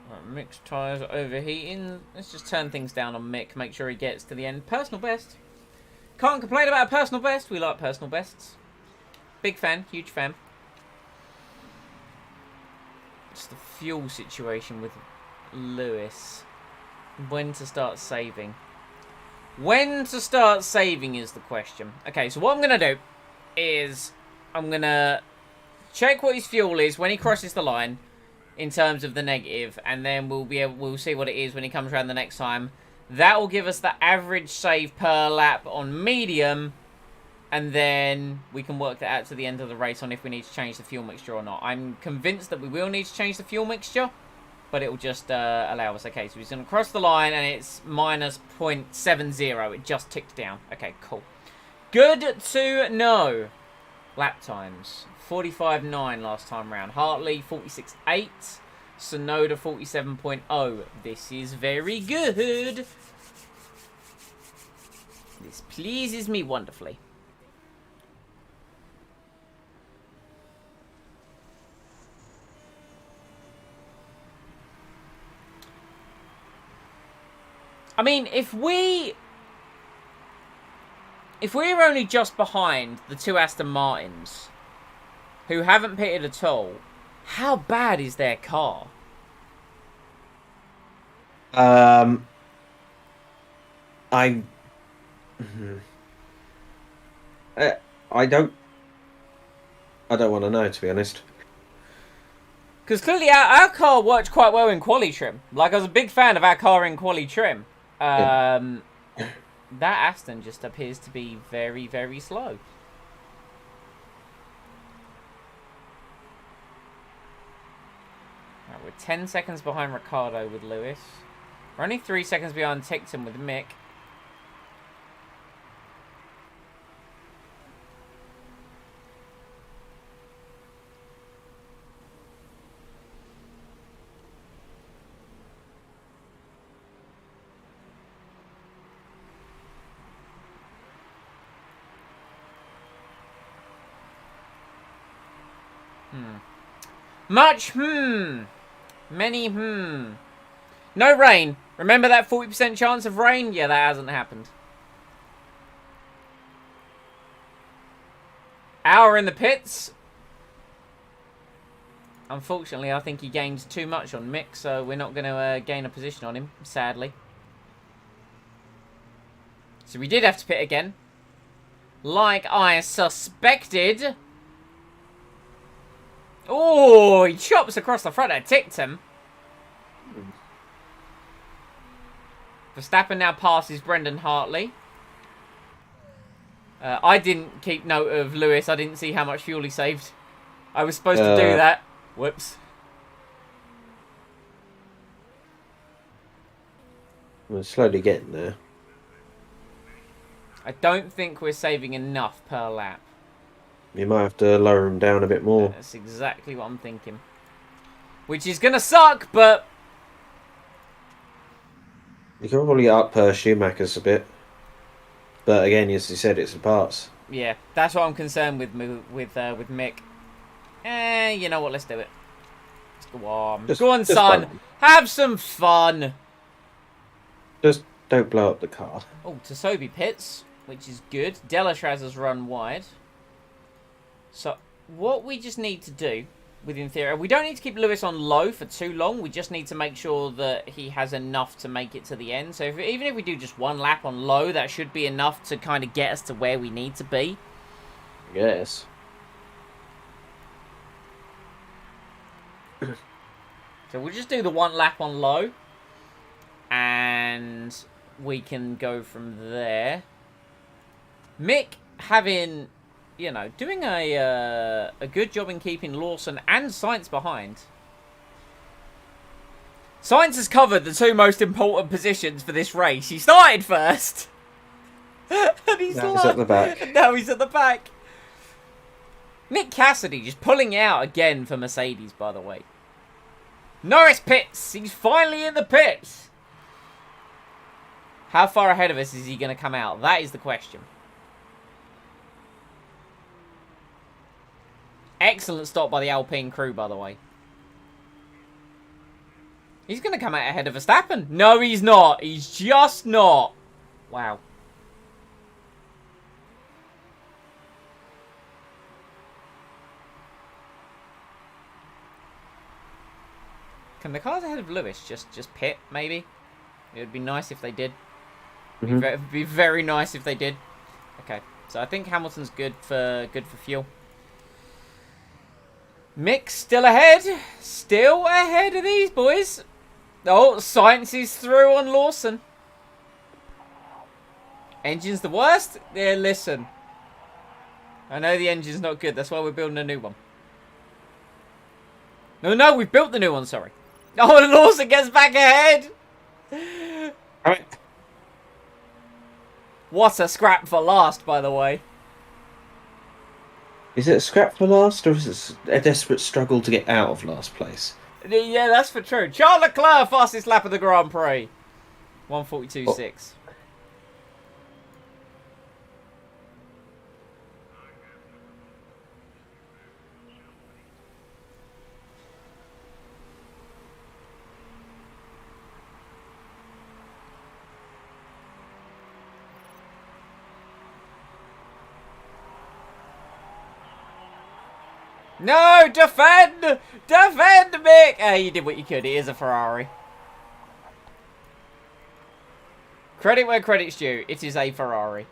Right, Mick's tyres are overheating. Let's just turn things down on Mick. Make sure he gets to the end. Personal best. Can't complain about a personal best. We like personal bests. Big fan. Huge fan. Just the fuel situation with Lewis. When to start saving. When to start saving is the question. Okay, so what I'm going to do is I'm going to check what his fuel is when he crosses the line in terms of the negative, and then we'll see what it is when he comes around the next time. That will give us the average save per lap on medium, and then we can work that out to the end of the race on if we need to change the fuel mixture or not. I'm convinced that we will need to change the fuel mixture, but it will just allow us. Okay, so he's going to cross the line, and it's minus 0.70. It just ticked down. Okay, cool. Good to know. Lap times. 45.9 last time round. Hartley, 46.8. Tsunoda, 47.0. This is very good. This pleases me wonderfully. I mean, if we're only just behind the two Aston Martins, who haven't pitted at all, how bad is their car? I don't want to know, to be honest. Because clearly our car worked quite well in quali trim. Like, I was a big fan of our car in quali trim. That Aston just appears to be very, very slow. Right, we're 10 seconds behind Ricciardo with Lewis. We're only 3 seconds behind Tickton with Mick. Much Many No rain. Remember that 40% chance of rain? Yeah, that hasn't happened. Hour in the pits. Unfortunately, I think he gained too much on Mick, so we're not going to gain a position on him, sadly. So we did have to pit again. Like I suspected. Oh, he chops across the front. I ticked him. Verstappen now passes Brendan Hartley. I didn't keep note of Lewis. I didn't see how much fuel he saved. I was supposed to do that. Whoops. We're slowly getting there. I don't think we're saving enough per lap. You might have to lower him down a bit more. That's exactly what I'm thinking. Which is going to suck, but... You can probably up Schumacher's a bit. But again, as you said, it's the parts. Yeah, that's what I'm concerned with Mick. You know what? Let's do it. Let's go on. Go on, son. Fun. Have some fun. Just don't blow up the car. Oh, Tsobi pits, which is good. Delashraz has run wide. So, what we just need to do, within theory, we don't need to keep Lewis on low for too long. We just need to make sure that he has enough to make it to the end. So, even if we do just one lap on low, that should be enough to kind of get us to where we need to be. Yes. So, we'll just do the one lap on low. And we can go from there. Mick having... You know, doing a good job in keeping Lawson and Sainz behind. Sainz has covered the two most important positions for this race. He started first. And he's at the back. Now he's at the back. Nick Cassidy just pulling out again for Mercedes, by the way. Norris pits. He's finally in the pits. How far ahead of us is he going to come out? That is the question. Excellent stop by the Alpine crew, by the way. He's going to come out ahead of Verstappen. No, he's not. He's just not. Wow. Can the cars ahead of Lewis just pit, maybe? It would be nice if they did. Mm-hmm. It would be very nice if they did. Okay, so I think Hamilton's good for fuel. Mick still ahead. Still ahead of these boys. Oh, Sainz is through on Lawson. Engine's the worst? Yeah, listen. I know the engine's not good. That's why we're building a new one. No, we've built the new one, sorry. Oh, and Lawson gets back ahead. Alright. What a scrap for last, by the way. Is it a scrap for last, or is it a desperate struggle to get out of last place? Yeah, that's for true. Charles Leclerc, fastest lap of the Grand Prix. 1:42.6. No, defend! Defend, Mick! Hey, you did what you could. It is a Ferrari. Credit where credit's due. It is a Ferrari.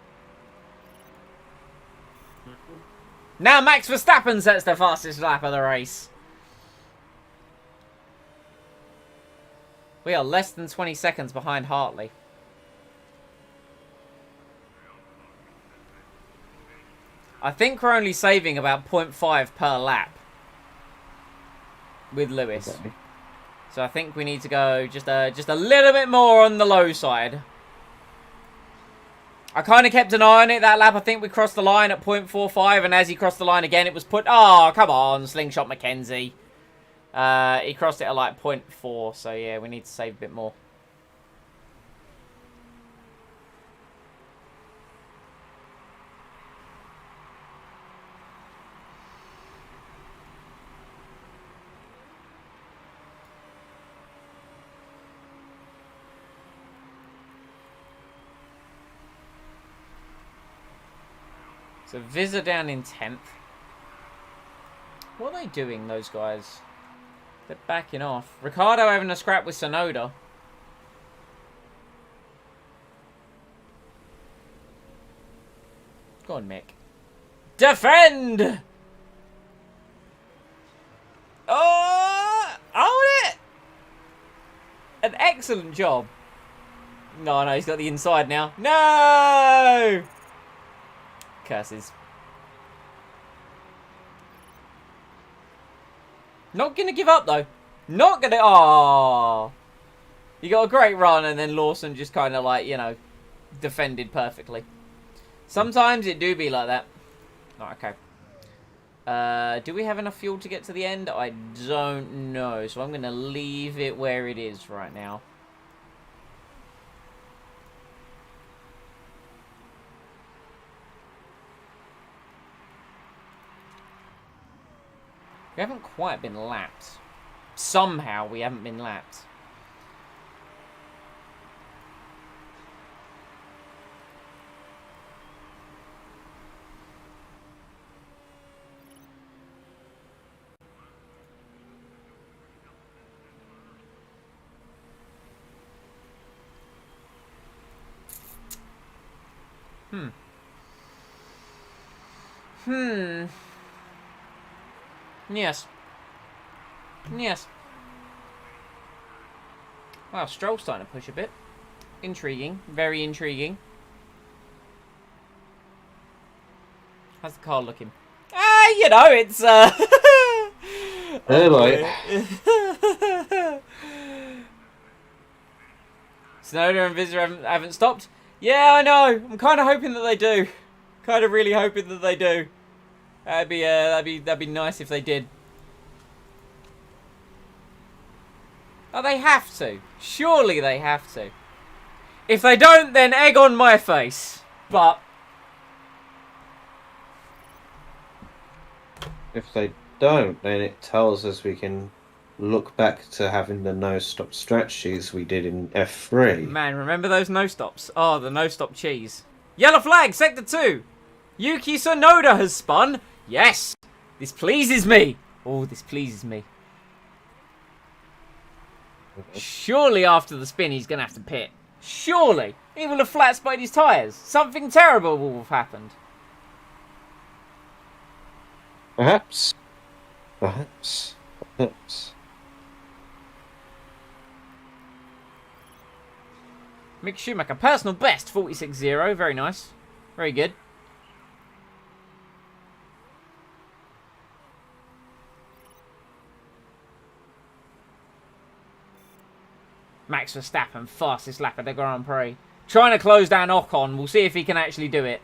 Now Max Verstappen sets the fastest lap of the race. We are less than 20 seconds behind Hartley. I think we're only saving about 0.5 per lap with Lewis. Okay. So I think we need to go just a little bit more on the low side. I kind of kept an eye on it that lap. I think we crossed the line at 0.45, and as he crossed the line again, it was put... Oh, come on, Slingshot McKenzie. He crossed it at like 0.4, so yeah, we need to save a bit more. So Visa down in 10th. What are they doing, those guys? They're backing off. Ricardo having a scrap with Sonoda. Go on, Mick. Defend! Oh! Own it! An excellent job. No, he's got the inside now. No! Curses. Not gonna give up, though. Not gonna... Oh! You got a great run, and then Lawson just kind of like, you know, defended perfectly. Sometimes it do be like that. Oh, okay. Do we have enough fuel to get to the end? I don't know. So I'm going to leave it where it is right now. We haven't quite been lapped. Somehow we haven't been lapped. Yes. Yes. Wow, Stroll's starting to push a bit. Intriguing. Very intriguing. How's the car looking? Ah, you know, it's, Anyway. Sonoda and Visa haven't stopped. Yeah, I know. I'm kind of hoping that they do. Kind of really hoping that they do. That'd be nice if they did. Oh, they have to. Surely they have to. If they don't, then egg on my face. But If they don't, then it tells us we can look back to having the no-stop strategies we did in F3. man, remember those no stops? Oh, the no stop cheese. Yellow flag, sector 2. Yuki Tsunoda has spun. Yes, this pleases me. Oh, this pleases me. Surely after the spin, he's gonna have to pit. Surely, he will have flat spotted his tyres. Something terrible will have happened. Perhaps. Perhaps. Perhaps. Mick Schumacher, personal best, 46.0. Very nice. Very good. Max Verstappen, fastest lap of the Grand Prix. Trying to close down Ocon. We'll see if he can actually do it.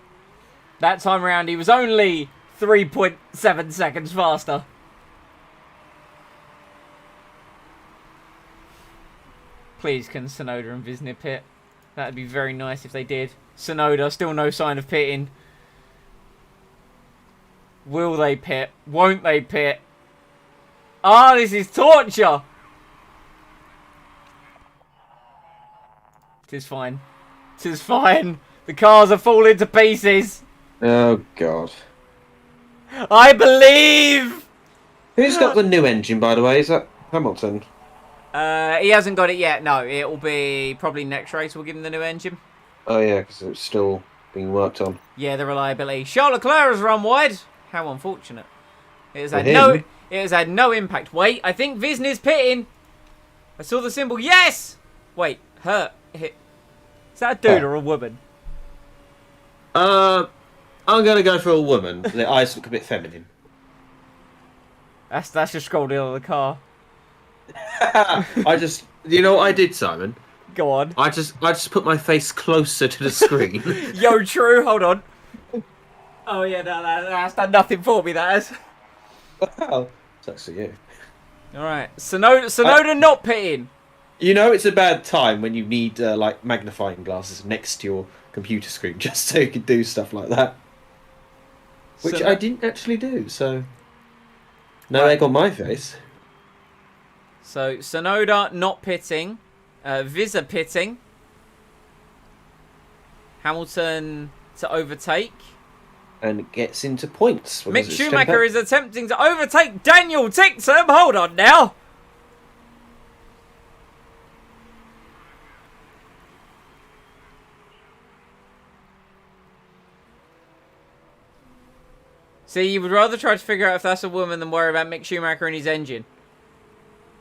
That time around, he was only 3.7 seconds faster. Please, can Tsunoda and Visnir pit? That'd be very nice if they did. Tsunoda, still no sign of pitting. Will they pit? Won't they pit? Ah, this is torture! Tis fine. Tis fine. The cars are falling to pieces. Oh, God. I believe! Who's got the new engine, by the way? Is that Hamilton? He hasn't got it yet. No, it will be probably next race. We'll give him the new engine. Oh, yeah, because it's still being worked on. Yeah, the reliability. Charles Leclerc has run wide. How unfortunate. It has had For no. him? It has had no impact. Wait, I think Visnir's pitting. I saw the symbol. Yes. Wait, her. Is that a dude or a woman? I'm going to go for a woman. The eyes look a bit feminine. That's just scrolled in on the car. You know what I did, Simon? Go on. I just put my face closer to the screen. Yo, true. Hold on. Oh yeah, that's done nothing for me. That has. Oh, it's actually you. All right, Tsunoda not pitting. You know it's a bad time when you need like magnifying glasses next to your computer screen just so you can do stuff like that. Which I didn't actually do, so no egg on my face. So Tsunoda not pitting, Visa pitting. Hamilton to overtake. and gets into points. Mick Schumacher is attempting to overtake Daniel Ticktum. Hold on now. See, you would rather try to figure out if that's a woman than worry about Mick Schumacher and his engine.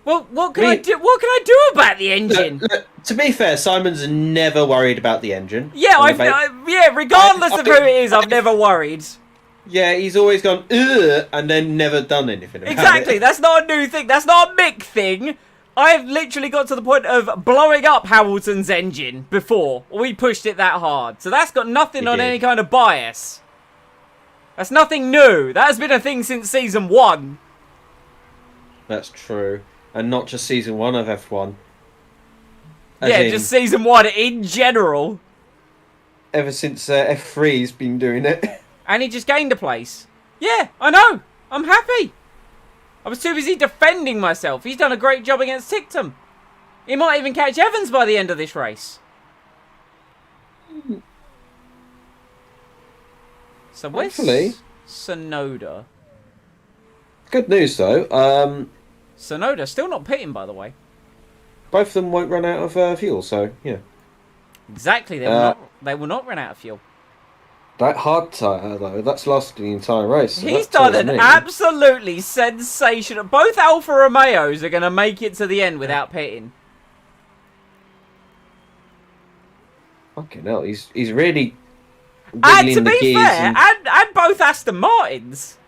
Well, what can I do? What can I do about the engine? Look, to be fair, Simon's never worried about the engine. Yeah, regardless of who it is, I've never worried. Yeah, he's always gone, ugh, and then never done anything about Exactly, it. that's not a new thing. That's not a Mick thing. I've literally got to the point of blowing up Hamilton's engine before. We pushed it that hard. So that's got nothing on any kind of bias. That's nothing new. That has been a thing since season 1. That's true. And not just season 1 of F1. Just season 1 in general. Ever since F3's been doing it. And he just gained a place. Yeah, I know. I'm happy. I was too busy defending myself. He's done a great job against Ticktum. He might even catch Evans by the end of this race. So where's Tsunoda? Good news though. Tsunoda still not pitting, by the way. Both of them won't run out of fuel, so yeah. Exactly, they will not run out of fuel. That hard tyre though, that's lasted the entire race. So He's done an absolutely sensational. Both Alfa Romeos are going to make it to the end without pitting. Fucking hell, he's really. And to be fair, and both Aston Martins.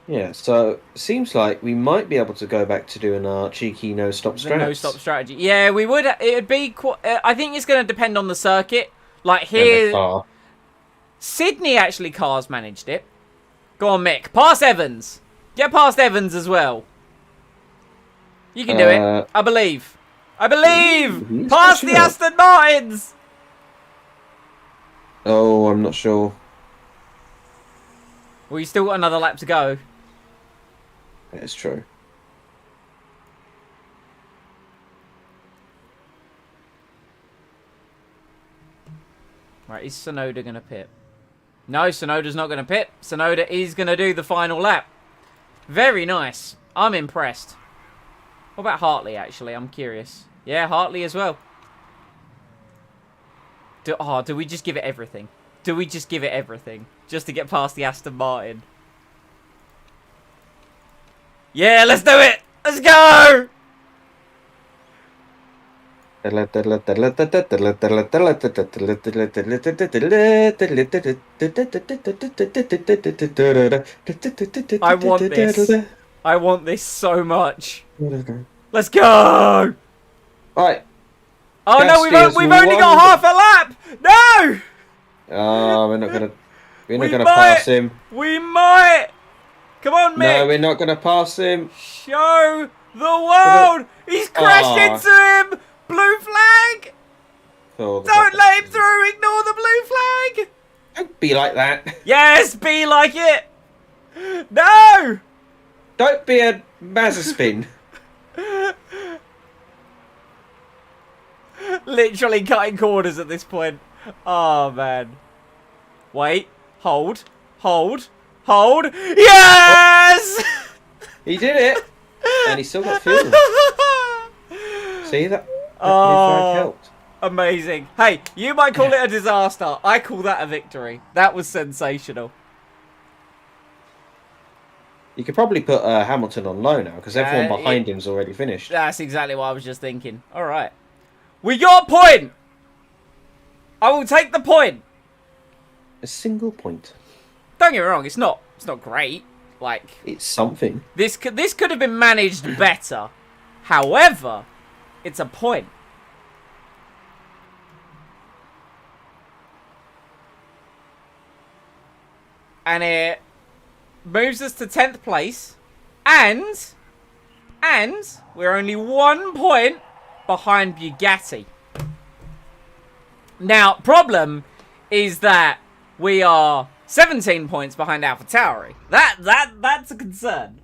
Yeah, so seems like we might be able to go back to doing our cheeky no-stop strategy. No-stop strategy. Yeah, we would. It'd be. I think it's going to depend on the circuit. Like here, Sydney actually cars managed it. Go on, Mick. Pass Evans. Get past Evans as well. You can do it. I believe. I believe. Pass the Aston Martins. Oh, I'm not sure. Well, you still got another lap to go. That's true. Right, is Tsunoda going to pit? No, Tsunoda's not going to pit. Tsunoda is going to do the final lap. Very nice. I'm impressed. What about Hartley, actually? I'm curious. Yeah, Hartley as well. Do we just give it everything? Do we just give it everything? Just to get past the Aston Martin? Yeah, let's do it! Let's go! I want this. I want this so much. Let's go! Right. Oh no, we've only got half a lap! No! Oh, we're not gonna pass him. We might! Come on, Mick! No, we're not gonna pass him. Show the world! He's crashed into him! Blue flag! Don't let him through! Ignore the blue flag! Don't be like that. Yes, be like it! No! Don't be a Mazepin. Literally cutting corners at this point. Oh, man. Wait. Hold. Hold. Hold. Yes! He did it! And he still got fuel. See that? Oh, helped. amazing. Hey, you might call it a disaster. I call that a victory. That was sensational. You could probably put Hamilton on low now, because everyone behind him's already finished. That's exactly what I was just thinking. Alright. We got a point! I will take the point. A single point. Don't get me wrong, it's not great. Like, it's something. This could have been managed better. However, it's a point. And it moves us to 10th place. And we're only 1 point behind Bugatti. Now, problem is that we are 17 points behind AlphaTauri. That's a concern.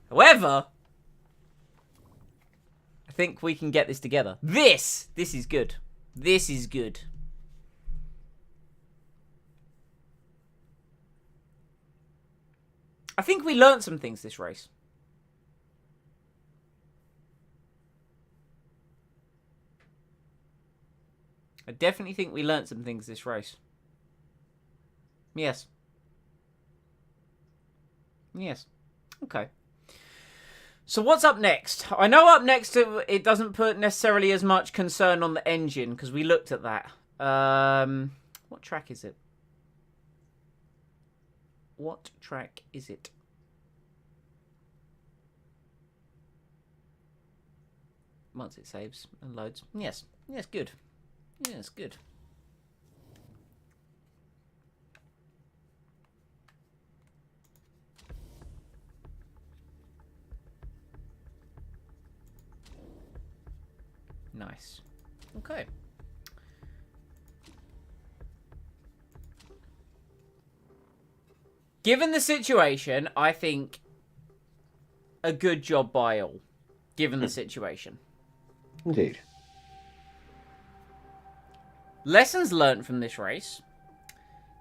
However, I think we can get this together. This is good. This is good. I think we learnt some things this race. I definitely think we learnt some things this race. Yes. Yes. Okay. So what's up next? I know up next it doesn't put necessarily as much concern on the engine because we looked at that. What track is it? What track is it? Once it saves and loads. Yes. Yes, good. Yes, good. Nice. Okay. Given the situation, I think a good job by all. Given the situation. Indeed. Lessons learnt from this race.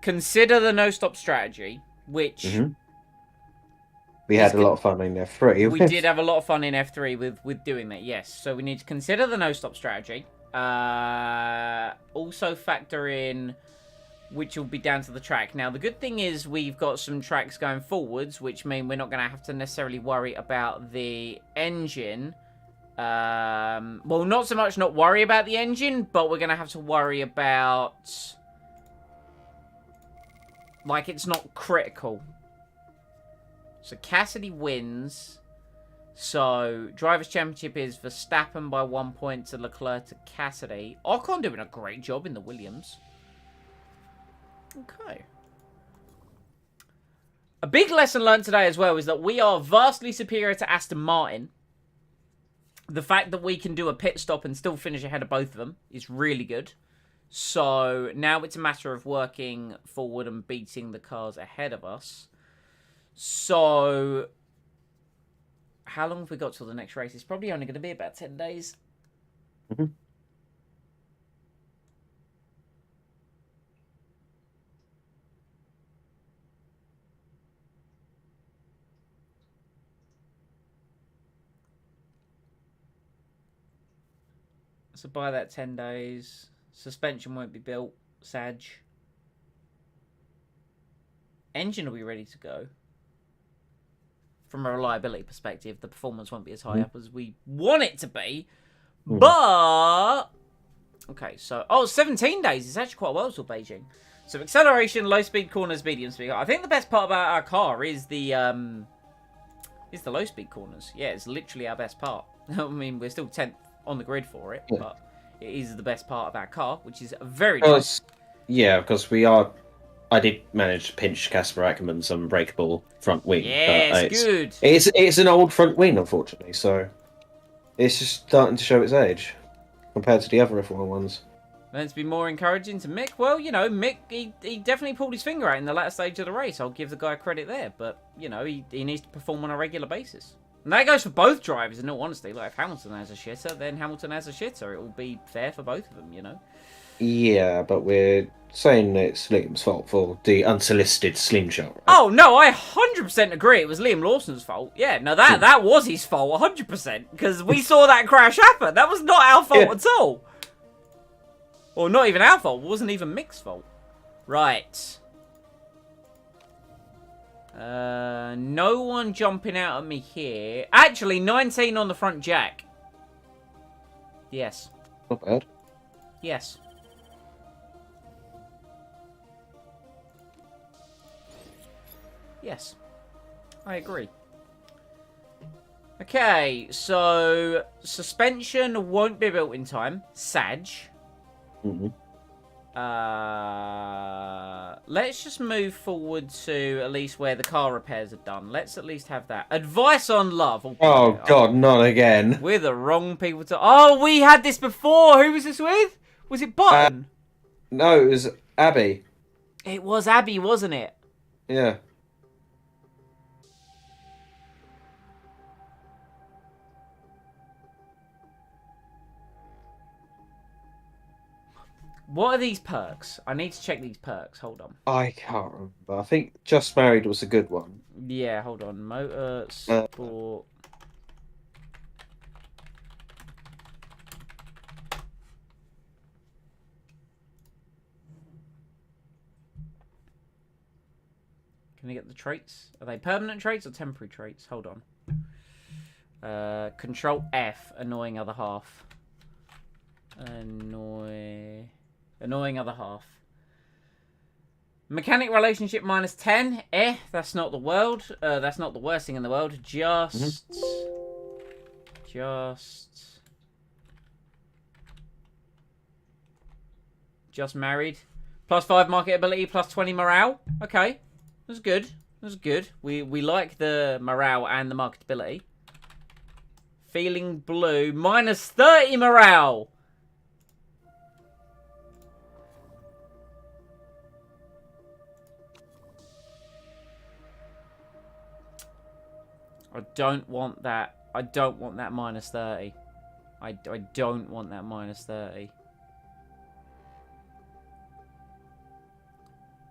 Consider the no-stop strategy, which... We had a lot of fun in F3. We did have a lot of fun in F3 with doing that, yes. So we need to consider the no-stop strategy. Also factor in which will be down to the track. Now, the good thing is we've got some tracks going forwards, which mean we're not going to have to necessarily worry about the engine. Well, not so much not worry about the engine, but we're going to have to worry about... Like, it's not critical. So Cassidy wins. So Drivers' Championship is Verstappen by 1 point to Leclerc to Cassidy. Ocon doing a great job in the Williams. Okay. A big lesson learned today as well is that we are vastly superior to Aston Martin. The fact that we can do a pit stop and still finish ahead of both of them is really good. So now it's a matter of working forward and beating the cars ahead of us. So, how long have we got till the next race? It's probably only going to be about 10 days. Mm-hmm. So by that 10 days, suspension won't be built. Sag. Engine will be ready to go. From a reliability perspective, the performance won't be as high up as we want it to be. But... Okay, so... Oh, 17 days. It's actually quite well till Beijing. So acceleration, low speed corners, medium speed. I think the best part about our car is the low speed corners. Yeah, it's literally our best part. I mean, we're still 10th on the grid for it, but it is the best part of our car, which is very nice. Yeah, because we are... I did manage to pinch Casper Ackerman's unbreakable front wing. Yeah, it's good. It's an old front wing, unfortunately, so it's just starting to show its age compared to the other F1 ones. Meant to be more encouraging to Mick. Well, you know, Mick, he definitely pulled his finger out in the latter stage of the race. I'll give the guy credit there, but, you know, he needs to perform on a regular basis. And that goes for both drivers, in all honesty. Like, if Hamilton has a shitter, then Hamilton has a shitter. It will be fair for both of them, you know? Yeah, but we're saying it's Liam's fault for the unsolicited slingshot. Right? Oh, no, I 100% agree. It was Liam Lawson's fault. Yeah, no, that was his fault, 100%. Because we saw that crash happen. That was not our fault at all. Or not even our fault. It wasn't even Mick's fault. Right. No one jumping out at me here. Actually, 19 on the front jack. Yes. Not bad. Yes. Yes. I agree. Okay, so suspension won't be built in time. Sag. Let's just move forward to at least where the car repairs are done. Let's at least have that. Advice on love. Oh, God, not again. We're the wrong people to... Oh, we had this before. Who was this with? Was it Button? No, it was Abby. It was Abby, wasn't it? Yeah. What are these perks? I need to check these perks. Hold on. I can't remember. I think Just Married was a good one. Yeah, hold on. Motorsport. Can I get the traits? Are they permanent traits or temporary traits? Hold on. Control F, annoying other half. Annoying other half. Mechanic relationship -10. That's not the world. That's not the worst thing in the world. Just married. +5 marketability, +20 morale. Okay. That's good. That's good. We like the morale and the marketability. Feeling blue, -30 morale. I don't want that. I don't want that -30. I don't want that -30.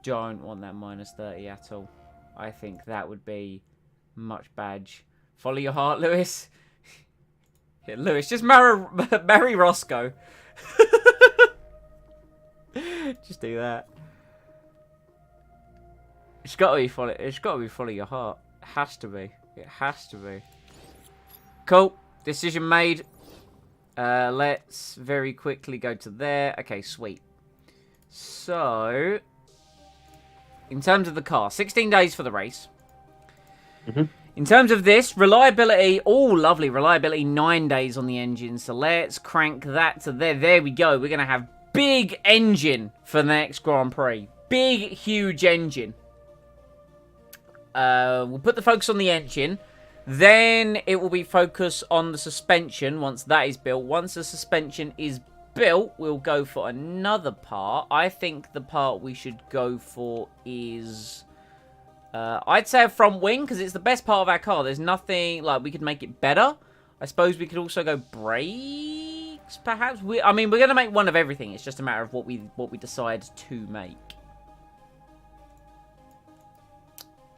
Don't want that -30 at all. I think that would be much badge. Follow your heart, Lewis. Yeah, Lewis, just marry Roscoe. Just do that. It's got to be follow. It's got to be follow your heart. It has to be. It has to be. Cool. Decision made. Let's very quickly go to there. Okay, sweet. So, in terms of the car, 16 days for the race. In terms of this, reliability, oh, lovely. Reliability, 9 days on the engine. So let's crank that to there. There we go. We're going to have big engine for the next Grand Prix. Big, huge engine. We'll put the focus on the engine. Then it will be focus on the suspension once that is built. Once the suspension is built, we'll go for another part. I think the part we should go for is... I'd say a front wing, because it's the best part of our car. There's nothing, like, we could make it better. I suppose we could also go brakes, perhaps. I mean, we're going to make one of everything. It's just a matter of what we decide to make.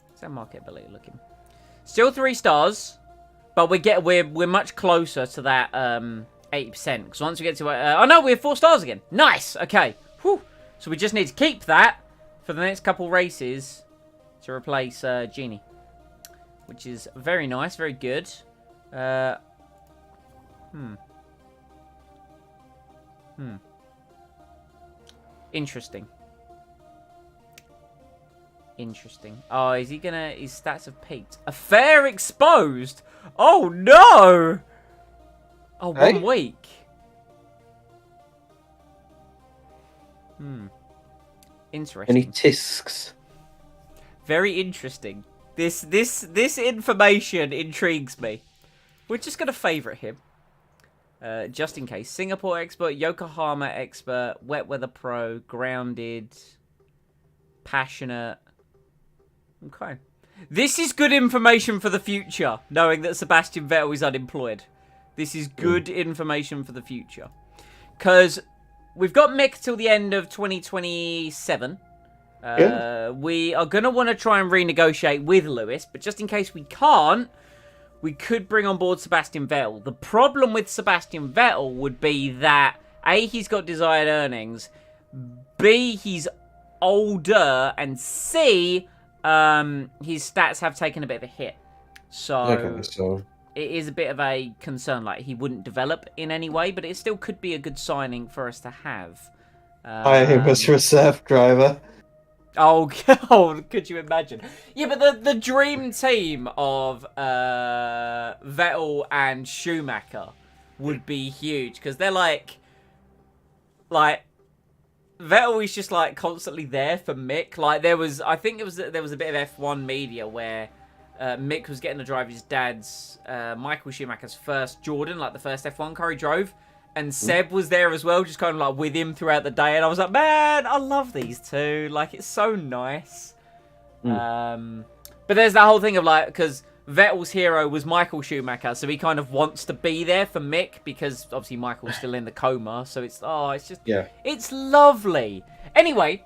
How's that marketability looking? Still 3 stars, but we're much closer to that 80%. Because once we get to... oh, no, we have 4 stars again. Nice. Okay. Whew. So we just need to keep that for the next couple races to replace Genie, which is very nice, very good. Interesting. Interesting. Oh, is he gonna... His stats have peaked. Affair exposed! Oh, no! Oh, Hey? 1 week. Interesting. Any tisks? Very interesting. This information intrigues me. We're just going to favourite him. Just in case. Singapore expert, Yokohama expert, wet weather pro, grounded, passionate. Okay. This is good information for the future, knowing that Sebastian Vettel is unemployed. This is good information for the future. Because we've got Mick till the end of 2027. We are going to want to try and renegotiate with Lewis, but just in case we can't, we could bring on board Sebastian Vettel. The problem with Sebastian Vettel would be that, A, he's got desired earnings, B, he's older, and C, his stats have taken a bit of a hit. So it is a bit of a concern. Like, he wouldn't develop in any way, but it still could be a good signing for us to have. Hire him as reserve driver. Oh, God, could you imagine? Yeah, but the dream team of Vettel and Schumacher would be huge, because they're like Vettel is just like constantly there for Mick. Like there was a bit of F1 media where Mick was getting to drive his dad's Michael Schumacher's first Jordan, like the first F1 car he drove. And Seb was there as well, just kind of like with him throughout the day. And I was like, man, I love these two. Like, it's so nice. But there's that whole thing of like, because Vettel's hero was Michael Schumacher. So he kind of wants to be there for Mick because obviously Michael's still in the coma. So it's just, it's lovely. Anyway,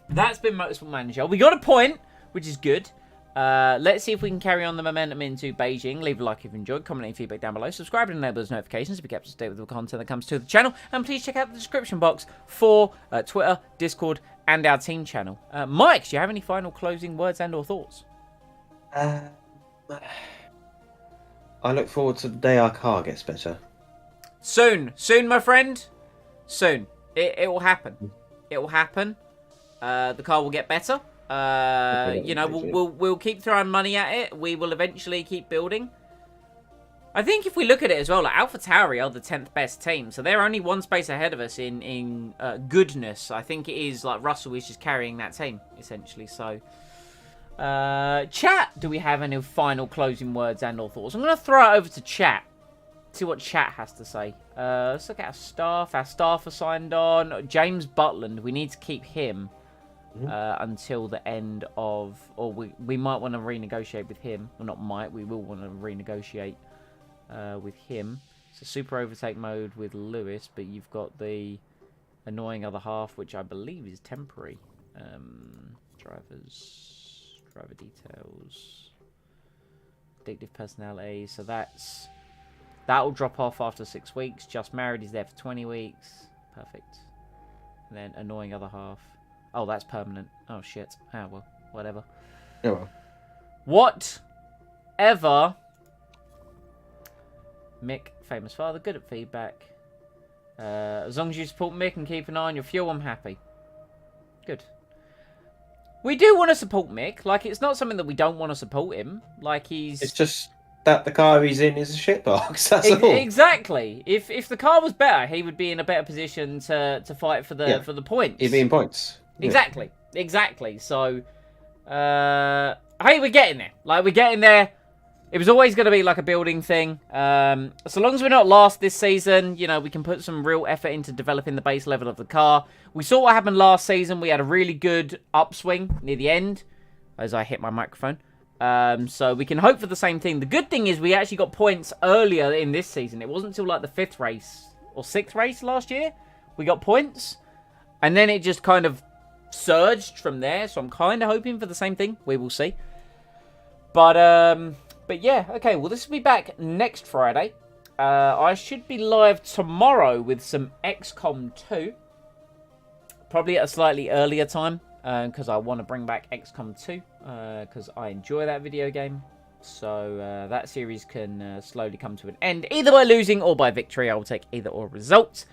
that's been Motorsport Manager. We got a point, which is good. Let's see if we can carry on the momentum into Beijing. Leave a like if you enjoyed, comment any feedback down below, subscribe and enable those notifications to be kept up to date with the content that comes to the channel, and please check out the description box for Twitter, Discord, and our team channel. Mike, do you have any final closing words and or thoughts? I look forward to the day our car gets better. Soon, my friend. Soon. It will happen. It will happen. The car will get better. You know, we'll keep throwing money at it. We will eventually keep building. I think if we look at it as well, like AlphaTauri are the 10th best team, so they're only one space ahead of us in goodness. I think it is like Russell is just carrying that team essentially. So, chat, do we have any final closing words and or thoughts? I'm gonna throw it over to chat. See what chat has to say. Let's look at our staff. Our staff are signed on. James Butland, we need to keep him until the end of... Or we might want to renegotiate with him. Well, not might. We will want to renegotiate with him. So super overtake mode with Lewis, but you've got the annoying other half, which I believe is temporary. Driver details. Addictive personality. So that's... That will drop off after 6 weeks. Just married is there for 20 weeks. Perfect. And then annoying other half. Oh, that's permanent. Oh, shit. Ah, well, whatever. Oh, well. Whatever. Mick, famous father, good at feedback. As long as you support Mick and keep an eye on your fuel, I'm happy. Good. We do want to support Mick. Like, it's not something that we don't want to support him. Like, he's... It's just that the car he's in is a shitbox. That's all. Exactly. If the car was better, he would be in a better position to fight for the points. He'd be in points. Exactly. Yeah. Exactly. So, hey, we're getting there. Like, we're getting there. It was always going to be like a building thing. So long as we're not last this season, you know, we can put some real effort into developing the base level of the car. We saw what happened last season. We had a really good upswing near the end, as I hit my microphone. So we can hope for the same thing. The good thing is we actually got points earlier in this season. It wasn't until like the 5th race or 6th race last year we got points. And then it just kind of surged from there. So I'm kind of hoping for the same thing. We will see. But yeah, okay. Well, this will be back next Friday. I should be live tomorrow with some XCOM 2. Probably at a slightly earlier time. Because I want to bring back XCOM 2. Because I enjoy that video game. So that series can slowly come to an end. Either by losing or by victory. I will take either or result.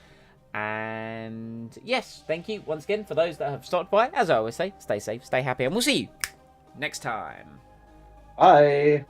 And yes, thank you once again for those that have stopped by. As I always say, stay safe, stay happy. And we'll see you next time. Bye.